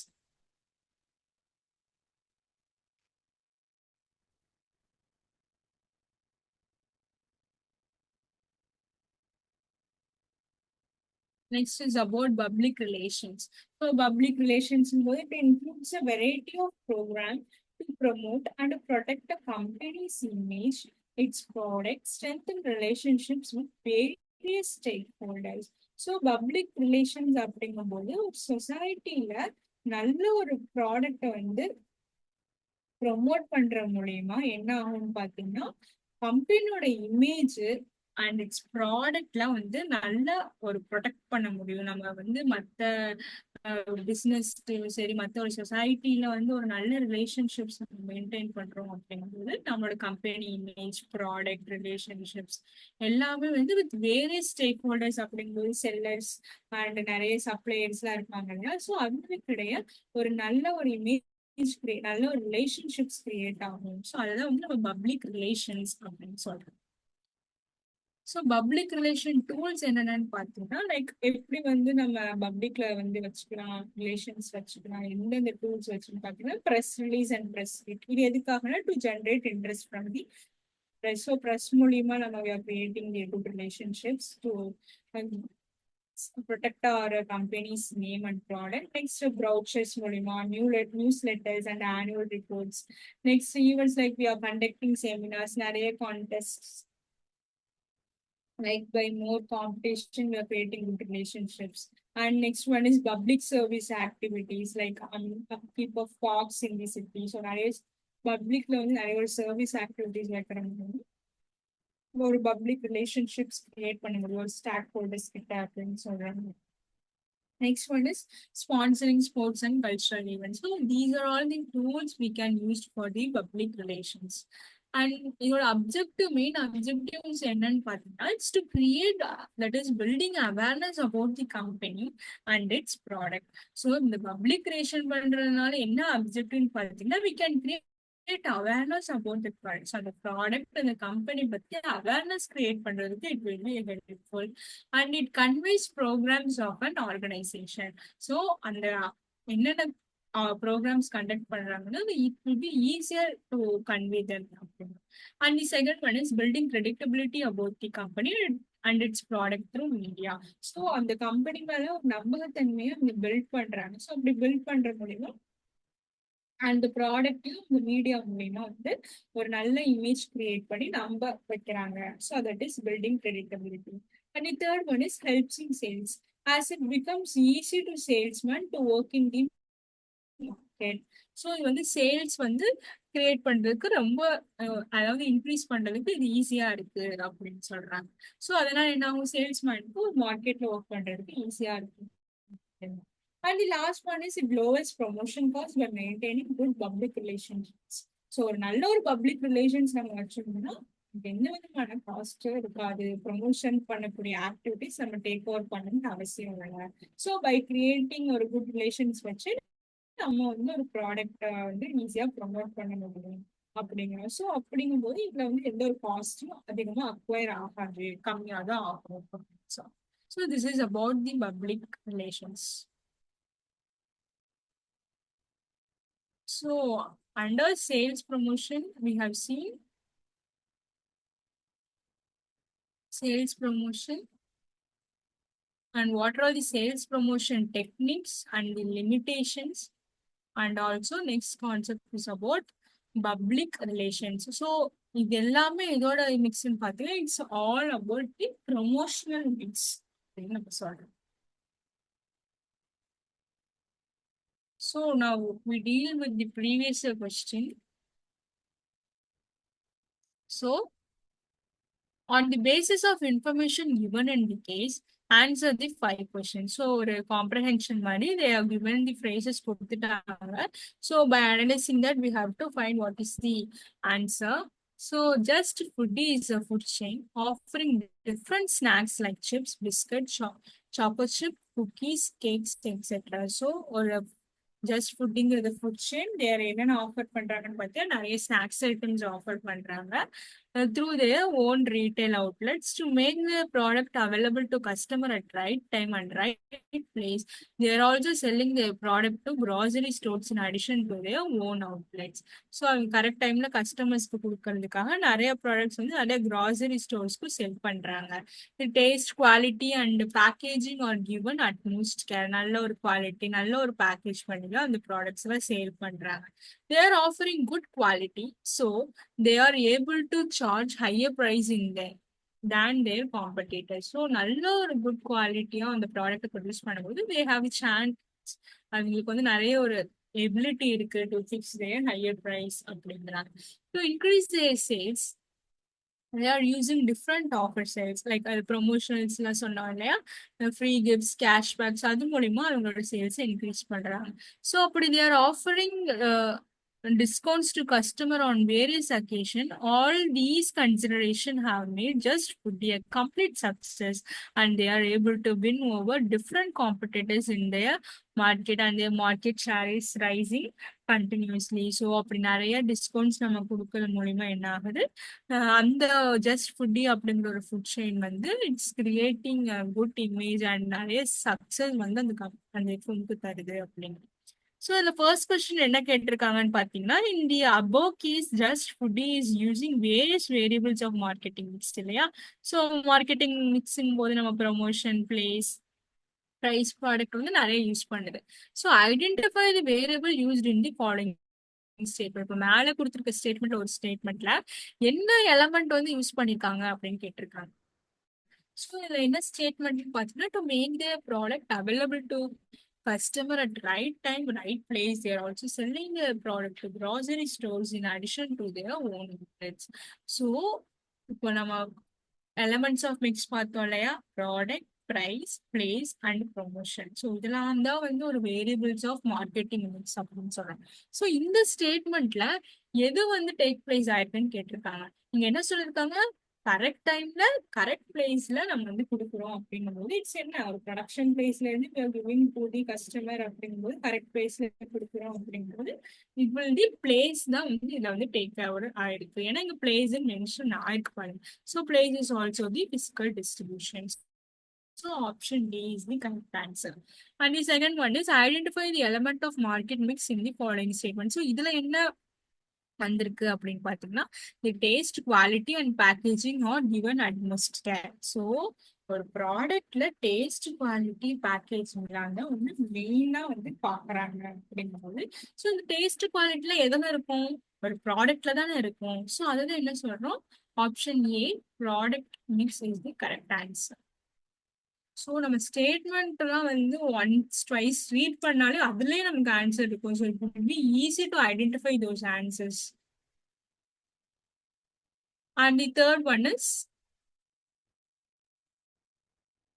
Next is about public relations. So public relations it includes a variety of programs to promote and protect the company's image, its products, strengthen relationships with various stakeholders. So public relations அப்படிங்கும்போது ஒரு சொசைட்டில நல்ல ஒரு ப்ராடக்டை வந்து promote பண்ற மூலியமா என்ன ஆகும்னு பாத்தீங்கன்னா கம்பெனியோட இமேஜ் அண்ட் இட்ஸ் ப்ராடக்ட்லாம் வந்து நல்லா ஒரு ப்ரொடெக்ட் பண்ண முடியும். நம்ம வந்து மற்ற பிஸ்னஸ் சரி, மற்ற ஒரு சொசைட்டில வந்து ஒரு நல்ல ரிலேஷன்ஷிப்ஸ் மெயின்டைன் பண்றோம் அப்படிங்கும்போது நம்மளோட கம்பெனி இமேஜ், ப்ராடக்ட், ரிலேஷன்ஷிப்ஸ் எல்லாமே வந்து வித் வேரியஸ் ஸ்டேக் ஹோல்டர்ஸ் அப்படிங்கும்போது செல்லர்ஸ் அண்ட் நிறைய சப்ளையர்ஸ்லாம் இருப்பாங்க இல்லையா. ஸோ அதுவே கிடையாது, ஒரு நல்ல ஒரு இமேஜ் நல்ல ஒரு ரிலேஷன்ஷிப்ஸ் கிரியேட் ஆகும். ஸோ அதுதான் வந்து நம்ம பப்ளிக் ரிலேஷன்ஸ் அப்படின்னு சொல்றோம். ஸோ பப்ளிக் ரிலேஷன் டூல்ஸ் என்னென்னு பார்த்தீங்கன்னா, லைக் எப்படி வந்து நம்ம பப்ளிக்ல வந்து வச்சுக்கலாம், ரிலேஷன்ஸ் வச்சுக்கலாம், எந்தெந்த டூல்ஸ் வச்சுன்னு பார்த்தீங்கன்னா, press release and press meet. இது எதுக்காகனா to generate interest from the press. So press மூலியமா நம்ம we are creating the good relationships to protect our company's name and product. Next, brochures மூலியமா, newsletters and annual reports. Next, events like we are conducting seminars, நிறைய contests. Like by more competition, we are creating good relationships. And next one is public service activities, like upkeep of parks in the city. So நிறைய பப்ளிக்ல வந்து நிறைய ஒரு service activities வைக்கிறாங்க. ஒரு public relationships create பண்ண முடியும் ஒரு ஸ்டாக் ஹோல்டர்ஸ் கிட்ட அப்படின்னு சொல்றாங்க. Next one is sponsoring sports and cultural events. So these are all the tools we can use for the public relations. And your objective, main objective is it's to create that is building awareness about the company and its product. So in the public relation பண்றதுனால என்ன objective பார்த்தீங்கன்னா, we can create awareness about the product. So the product and the company பத்தி awareness create பண்றதுக்கு it will be helpful. And it conveys programs of an organization. So அந்த என்னென்ன programs conduct பண்றாங்கன்னா, it will be easier to convey them. And the second one is building predictability about the company and its product through media. So அந்த company மேல ஒரு நம்பகத்தன்மையை build பண்றாங்க. So அப்படி build பண்ற மூலியமா அந்த ப்ராடக்ட்டையும் இந்த மீடியா மூலியமா வந்து ஒரு நல்ல இமேஜ் கிரியேட் பண்ணி நம்ப வைக்கிறாங்க. So that is building predictability. And the third one is helps in sales. As it becomes easy to salesman to work in the market. So இது வந்து சேல்ஸ் வந்து கிரியேட் பண்றதுக்கு ரொம்ப அதாவது இன்க்ரீஸ் பண்றதுக்கு இது ஈஸியா இருக்கு அப்படின்னு சொல்றாங்க. ஸோ அதனால என்ன ஆகும், சேல்ஸ்மேனுக்கு மார்க்கெட்ல ஒர்க் பண்றதுக்கு ஈஸியா இருக்கு. And the last one is it lowers promotion cost by maintaining good public relationships. So ஒரு நல்ல ஒரு பப்ளிக் ரிலேஷன்ஸ் நம்ம வச்சிருந்தோம்னா எந்த விதமான காஸ்டும் இருக்காது. ப்ரொமோஷன் பண்ணக்கூடிய ஆக்டிவிட்டிஸ் நம்ம டேக் ஓவர் பண்ணணும்னு அவசியம் இல்லை. ஸோ பை கிரியேட்டிங் ஒரு குட் ரிலேஷன்ஸ் வச்சு நம்ம வந்து ஒரு ப்ராடக்டை வந்து ஈஸியா ப்ரொமோட் பண்ண முடியும் அப்படிங்கிறோம். ஸோ அப்படிங்கும்போது இதுல வந்து எந்த ஒரு காஸ்டும் அதிகமா அக்வயர் ஆகாது, கம்மியாக தான் ஆகும். So this is about the public relations. So under sales promotion, we have seen sales promotion and what are the sales promotion techniques and the limitations. And also next concept is about public relations. So இது எல்லாமே இதோட மிக்ஸ்ன்னு பார்த்தீங்கன்னா it's all about the promotional mix அப்படின்னு நம்ம சொல்றோம். So now we deal with the previous question. So on the basis of information given in the case, answer the 5 questions. So ஒரு comprehension மாதிரி they have given the phrases கொடுத்துட்டாங்க. So by analyzing that we have to find what is the answer. So Just Foodie is a food chain offering different snacks like chips, biscuits, chocolate chip, cookies, cakes, etc. So ஒரு just ஃபுட்டிங்கிறது food chain. தேர் என்னென்ன offer பண்றாங்கன்னு பார்த்தா நிறைய snacks items offer பண்றாங்க through their own retail outlets to make the product available to customer at right time and right place. They are also selling their product to grocery stores in addition to their own outlets. So அவங்க correct டைம்ல கஸ்டமர்ஸ்க்கு கொடுக்கறதுக்காக நிறைய products வந்து நிறைய grocery ஸ்டோர்ஸ்க்கு sell பண்றாங்க. Taste, quality and packaging are given utmost care. நல்ல ஒரு குவாலிட்டி, நல்ல ஒரு பேக்கேஜ் பண்ணி தான் அந்த ப்ராடக்ட்ஸ் எல்லாம் சேல் பண்றாங்க. They are offering good quality, so they are able to charge higher price in there than their competitors. So நல்ல ஒரு குட் குவாலிட்டியா அந்த ப்ராடக்ட் ப்ரொடியூஸ் பண்ணும்போது they have a chance, அவங்களுக்கு வந்து நிறைய ஒரு எபிலிட்டி இருக்கு to fix their higher price அப்படிங்கிறாங்க. To increase their sales, they are using different offer sales like promotionals எல்லாம் சொன்னோம் இல்லையா, ஃப்ரீ கிஃப்ட்ஸ் கேஷ்பேக்ஸ் அது மூலியமா அவங்களோட சேல்ஸ் இன்க்ரீஸ் பண்றாங்க. ஸோ அப்படி they are offering discounts to customer on various occasion. All these consideration have made just Foodie a complete success, and they are able to win over different competitors in their market, and their market share is rising continuously. So அப்படி நிறைய discounts நம்ம கொடுக்கறது மூலியமா என்ன ஆகுது, அந்த just foodie அப்படிங்கிற ஒரு ஃபுட் செயின் வந்து it's creating good image and நிறைய சக்சஸ் வந்து அந்த ஃபுட்க்கு தருது அப்படின்னு. ஸோ இந்த ஃபர்ஸ்ட் கொஸ்டின் என்ன கேட்டிருக்காங்கன்னு பார்த்தீங்கன்னா, in the above case just Foodie is using various variables of marketing mix இல்லையா. ஸோ மார்க்கெட்டிங் மிக்ஸிங் போது நம்ம ப்ரமோஷன் பிளேஸ் ப்ரைஸ் ப்ராடக்ட் வந்து நிறைய யூஸ் பண்ணுது. So identify the variable used in the following statement. இப்போ மேலே கொடுத்துருக்க ஸ்டேட்மெண்ட்ல ஒரு ஸ்டேட்மெண்ட்ல என்ன எலமெண்ட் வந்து யூஸ் பண்ணிருக்காங்க அப்படின்னு கேட்டிருக்காங்க. ஸோ இதுல என்ன ஸ்டேட்மெண்ட் பார்த்தீங்கன்னா, to make the product available to customer at right time, right place. They are also selling the product to grocery stores in addition to their own outlets. So, இப்போ நம்ம elements of mix பார்த்தோம் இல்லையா, product price place and promotion. So இதெல்லாம் தான் வந்து ஒரு variables of marketing mix அப்படின்னு சொல்றோம். ஸோ இந்த ஸ்டேட்மெண்ட்ல எது வந்து டேக் பிளேஸ் ஆயிருக்குன்னு கேட்டிருக்காங்க. இங்க என்ன சொல்லியிருக்காங்க, கரெக்ட் டைம்ல கரெக்ட் பிளேஸ்ல நம்ம வந்து கொடுக்குறோம் அப்படிங்கும் போது இட்ஸ் என்ன ஒரு ப்ரொடக்ஷன் பிளேஸ்ல இருந்து கிவிங் டு தி கஸ்டமர் அப்படிங்கும்போது கரெக்ட் பிளேஸ்ல கொடுக்குறோம் அப்படிங்கும்போது இட் வில் தி பிளேஸ் தான் வந்து இதுல வந்து டேக் ஓவர் ஆயிருக்கு. ஏன்னா இங்க பிளேஸ் மென்ஷன் ஆயிருக்கு பாருங்க. So place is also the physical distribution. So option D is the correct answer. And the second one is identify the element of market mix in the following statement. So இதுல என்ன வந்திருக்கு அப்படின்னு பாத்தீங்கன்னா, the taste, quality and packaging are given utmost care. So ஒரு ப்ராடக்ட்ல taste, quality, packaging தான் வந்து மெயினா வந்து பாக்குறாங்க அப்படிங்கும்போது, ஸோ இந்த டேஸ்ட் குவாலிட்டில எதுல இருக்கும், ஒரு ப்ராடக்ட்ல தானே இருக்கும். ஸோ அதுதான் என்ன சொல்றோம், option A product mix is the correct answer. So நம்ம ஸ்டேட்மெண்ட் எல்லாம் வந்து ஒன்ஸ் ட்வைஸ் ரீட் பண்ணாலே அதுலயே நமக்கு ஆன்சர் இருக்கும். So it will be easy to identify those answers. And the third one is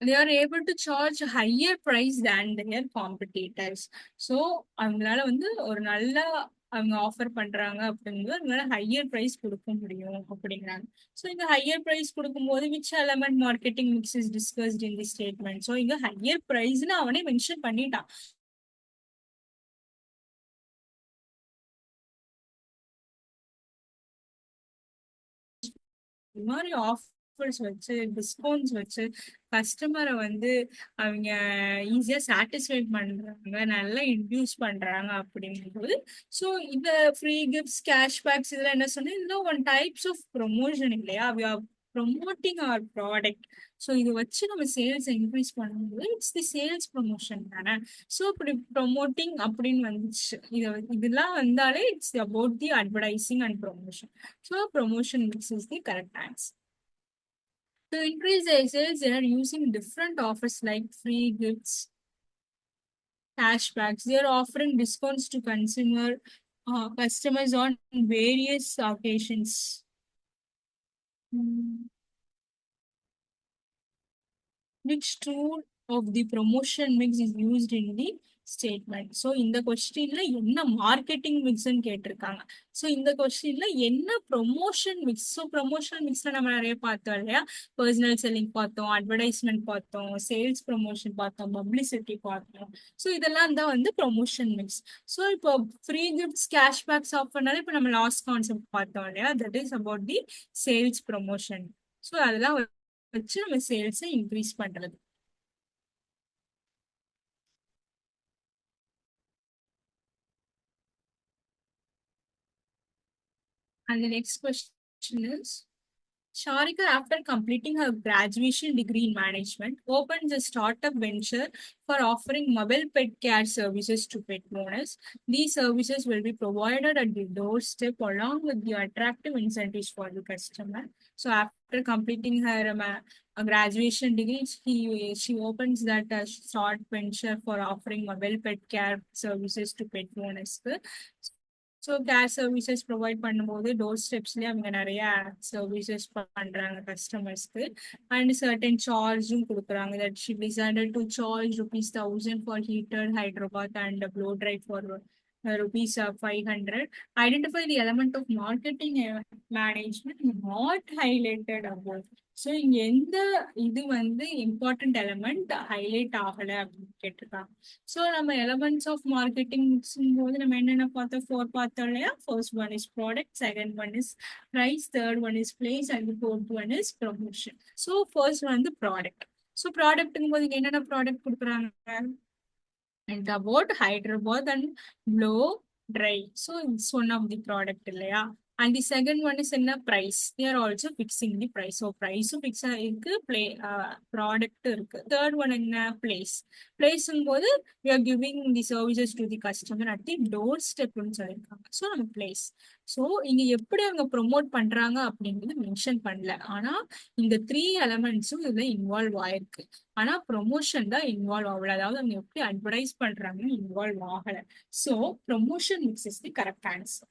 they are able to charge a higher price than their competitors. So அவங்களால வந்து ஒரு நல்ல அவங்க ஆஃபர் பண்றாங்க அப்படிங்கும்போது அவங்களால ஹையர் ப்ரைஸ் கொடுக்க முடியும் அப்படிங்கிறாங்க. ஸோ இந்த ஹையர் ப்ரைஸ் கொடுக்கும்போது which element marketing mix is discussed in the statement. So இங்க ஹையர் ப்ரைஸ்னு அவனே மென்ஷன் பண்ணிட்டான். இந்த மாதிரி ஆஃபர்ஸ் வச்சு டிஸ்கவுண்ட்ஸ் வச்சு கஸ்டமரை வந்து அவங்க ஈஸியா சாட்டிஸ்ஃபை பண்றாங்க, நல்லா இன்டியூஸ் பண்றாங்க அப்படிங்கும்போது, ஸோ இந்த ஃப்ரீ கிஃப்ட்ஸ் கேஷ்பேக்ஸ் இதெல்லாம் என்ன சொன்னா, இதெல்லாம் ஒன் டைப்ஸ் ஆஃப் ப்ரொமோஷன் இல்லையா, we are promoting our product. So இதை வச்சு நம்ம சேல்ஸ் இன்க்ரீஸ் பண்ணும்போது இட்ஸ் தி சேல்ஸ் ப்ரொமோஷன் தானே. ஸோ இப்படி ப்ரொமோட்டிங் அப்படின்னு வந்துச்சு, இதெல்லாம் வந்தாலே it's about the advertising and promotion. So promotion mix is the correct answer. To increase their sales, they are using different offers like free gifts, cashbacks. They are offering discounts to customers on various occasions. Which tool of the promotion mix is used in the statement? So இந்த கொஸ்டின்ல என்ன marketing மிக்ஸ்ன்னு கேட்டிருக்காங்க. So இந்த கொஸ்டின்ல என்ன promotion mix. So promotion மிக்ஸ்ல நம்ம நிறைய பார்த்தோம் இல்லையா, பர்சனல் செல்லிங் பார்த்தோம், அட்வர்டைஸ்மெண்ட் பார்த்தோம், சேல்ஸ் ப்ரொமோஷன் பார்த்தோம், பப்ளிசிட்டி பார்த்தோம். ஸோ இதெல்லாம் தான் வந்து ப்ரொமோஷன் மிக்ஸ். ஸோ இப்போ ஃப்ரீ கிஃப்ட்ஸ் கேஷ்பேக்ஸ் ஆஃபர்னால இப்போ நம்ம லாஸ்ட் கான்செப்ட் பார்த்தோம் இல்லையா, that is about the sales promotion. So அதெல்லாம் வச்சு நம்ம சேல்ஸை இன்க்ரீஸ் பண்றது. And the next question is, Sharika, after completing her graduation degree in management, opens a startup venture for offering mobile pet care services to pet owners. These services will be provided at the doorstep along with the attractive incentives for the customer. So after completing her graduation degree, she opens that short venture for offering mobile pet care services to pet owners. So care services provide பண்ணும்போது door ஸ்டெப்ஸ்லேயே அவங்க நிறைய services பண்ணுறாங்க கஸ்டமர்ஸ்க்கு. And certain சார்ஜும் கொடுக்குறாங்க. That she decided to charge ₹1000 for heater Hyderabad and flow try for ₹500. Identify the element of marketing management not highlighted above. So இங்க எந்த இது வந்து இம்பார்ட்டன்ட் எலமெண்ட் ஹைலைட் ஆகல அப்படின்னு கேட்டிருக்காங்க. ஸோ நம்ம எலமெண்ட்ஸ் ஆஃப் மார்க்கெட்டிங் போது நம்ம என்னென்ன பார்த்தோம், ஃபோர் பார்த்தோம் இல்லையா. First one is product, second one is price, third one is place and fourth one is promotion. So first வந்து ப்ராடக்ட். ஸோ ப்ராடக்ட்ங்கும் போது என்னென்ன ப்ராடக்ட் கொடுக்குறாங்க, and about Hyderabad and blow dry. So it's one of the product இல்லையா. And the second one is என்ன price. They are also fixing the price. So price fix இருக்கு, product இருக்கு. Third one என்ன place. Place போது we are giving the services to the customer at the doorstep னு சொல்லிருக்காங்க. So நம்ம place. So இங்க எப்படி அவங்க ப்ரொமோட் பண்றாங்க அப்படிங்கிறது மென்ஷன் பண்ணல. ஆனா இந்த 3 எலமெண்ட்ஸும் இதுல இன்வால்வ் ஆயிருக்கு. ஆனா ப்ரொமோஷன் தான் இன்வால்வ் ஆகல. அதாவது அவங்க எப்படி அட்வர்டைஸ் பண்றாங்கன்னு இன்வால்வ் ஆகல. So promotion mix is the correct answer.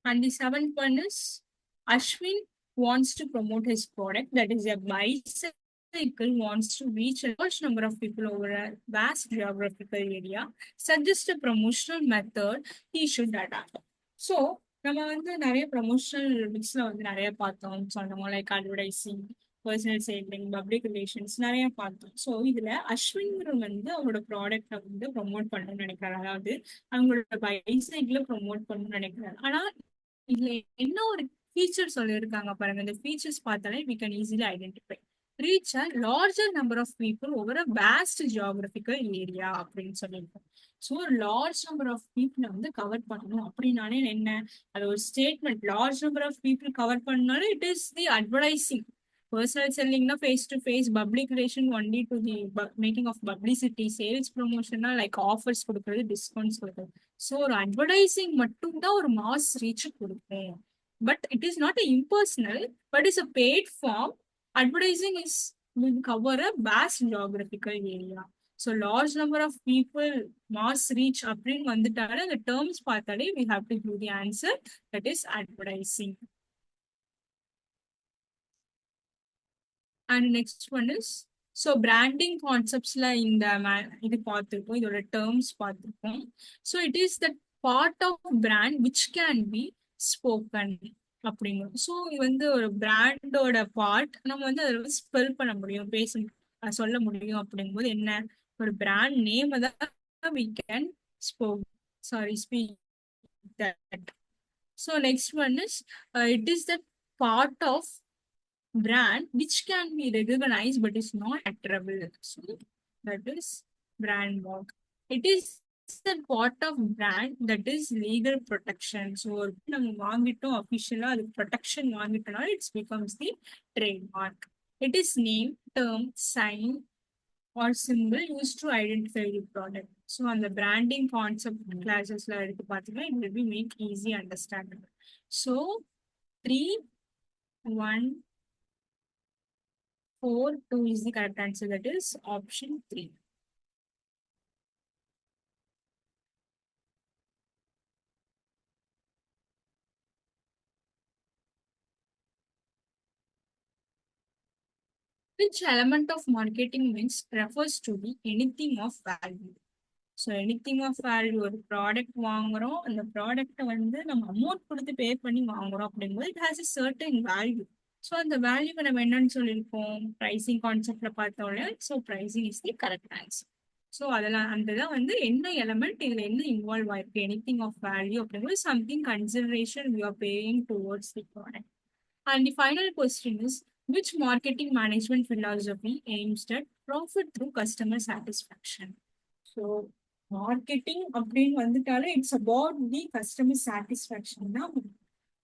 And the seventh one is Ashwin wants to promote his product, that is a bicycle wants to reach a large number of people over a vast geographical area. Suggest a promotional method he should adapt. So நம்ம வந்து நிறைய promotional மிக்ஸ்ல வந்து நிறைய பார்த்தோம் சொன்னோம். Like advertising, personal selling, public relations நிறைய பார்த்தோம். So இதுல அஸ்வின் வந்து அவரோட ப்ராடக்டை வந்து ப்ரொமோட் பண்ணணும்னு நினைக்கிறாரு. அதாவது அவங்களோட பைசைக்கிள ப்ரொமோட் பண்ணணும்னு நினைக்கிறாரு. ஆனா இதுல என்ன ஒரு ஃபீச்சர் சொல்லியிருக்காங்க பாருங்க. இந்த ஃபீச்சர்ஸ் பார்த்தாலே we can easily identify. Reach a larger number of people over a vast geographical area அப்படின்னு சொல்லியிருக்கோம். ஸோ லார்ஜ் நம்பர் ஆஃப் பீப்புளை வந்து கவர் பண்ணணும் அப்படின்னாலே என்ன, அது ஒரு statement. Large number of people cover பண்ணாலும் it is the advertising. Personal செல்லிங்னா face to face, public relation only to the making of publicity, sales ப்ரொமோஷன்னா லைக் ஆஃபர்ஸ் கொடுக்குறது, டிஸ்கவுண்ட்ஸ் கொடுக்குறது. ஸோ ஒரு அட்வர்டைசிங் மட்டும் தான் ஒரு மாஸ் ரீச் கொடுக்கும். But it is not impersonal, but is a paid form. Advertising is will cover a vast geographical area. So large number of people, mass reach அப்படின்னு வந்துட்டாலே the terms பார்த்தாலே we have to give the answer, that is advertising. And next one is, so branding conceptsல இந்த இது பார்த்திருக்கோம், இதோட terms பார்த்திருக்கோம். So it is the part of brand which can be spoken அப்படிங்கும். So இது வந்து ஒரு பிராண்டோட பார்ட், நம்ம வந்து அதை வந்து ஸ்பெல் பண்ண முடியும், சொல்ல முடியும். அப்படிங்கும்போது என்ன, ஒரு பிராண்ட் நேம் தான் we can speak that. So next one is it is the part of brand which can be recognized but is not attributable. So that is brand mark. It is the part of brand that is legal protection. So நம்ம வாங்கிட்டோம் அஃபிஷியலா, அது protection வாங்கிட்டோம்னா it's becomes the trademark. It is name, term, sign or symbol used to identify the product. So on the branding concept classes la எடுத்து பார்த்தீங்கன்னா it will be make easy understandable. So 3, 1, 4, 2 is the correct answer, that is option 3. Which element of marketing mix refers to the anything of value? So anything of value, ஒரு product வாங்குறோம், அந்த ப்ராடக்ட்டை வந்து நம்ம amount கொடுத்து பே பண்ணி வாங்குறோம் அப்படிங்கும்போது it has a certain value. So அந்த வேல்யூவை நம்ம என்னன்னு சொல்லியிருக்கோம், ப்ரைசிங் கான்செப்ட்ல பார்த்தோம்ல. So pricing is the correct answer. So அதெல்லாம் அந்த தான் வந்து என்ன எலமெண்ட் இதுல என்ன இன்வால்வ் ஆயிருக்கு, எனிதிங் ஆஃப் வேல்யூ அப்படிங்கும்போது something consideration we are paying towards the product. And the final question is, which marketing management philosophy aims at profit through customer satisfaction? So marketing அப்படின்னு வந்துட்டாலே it's about the customer satisfaction தான்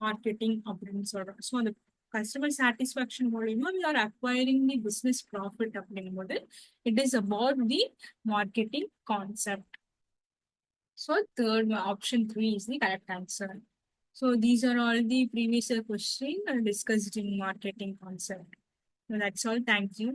marketing அப்படின்னு சொல்றோம். So அந்த customer satisfaction மூலியமா we are acquiring the business profit அப்படிங்கும்போது it is about the marketing concept. So third option 3 is the correct answer. So these are all the previous questions discussed in marketing concept. So that's all. Thank you.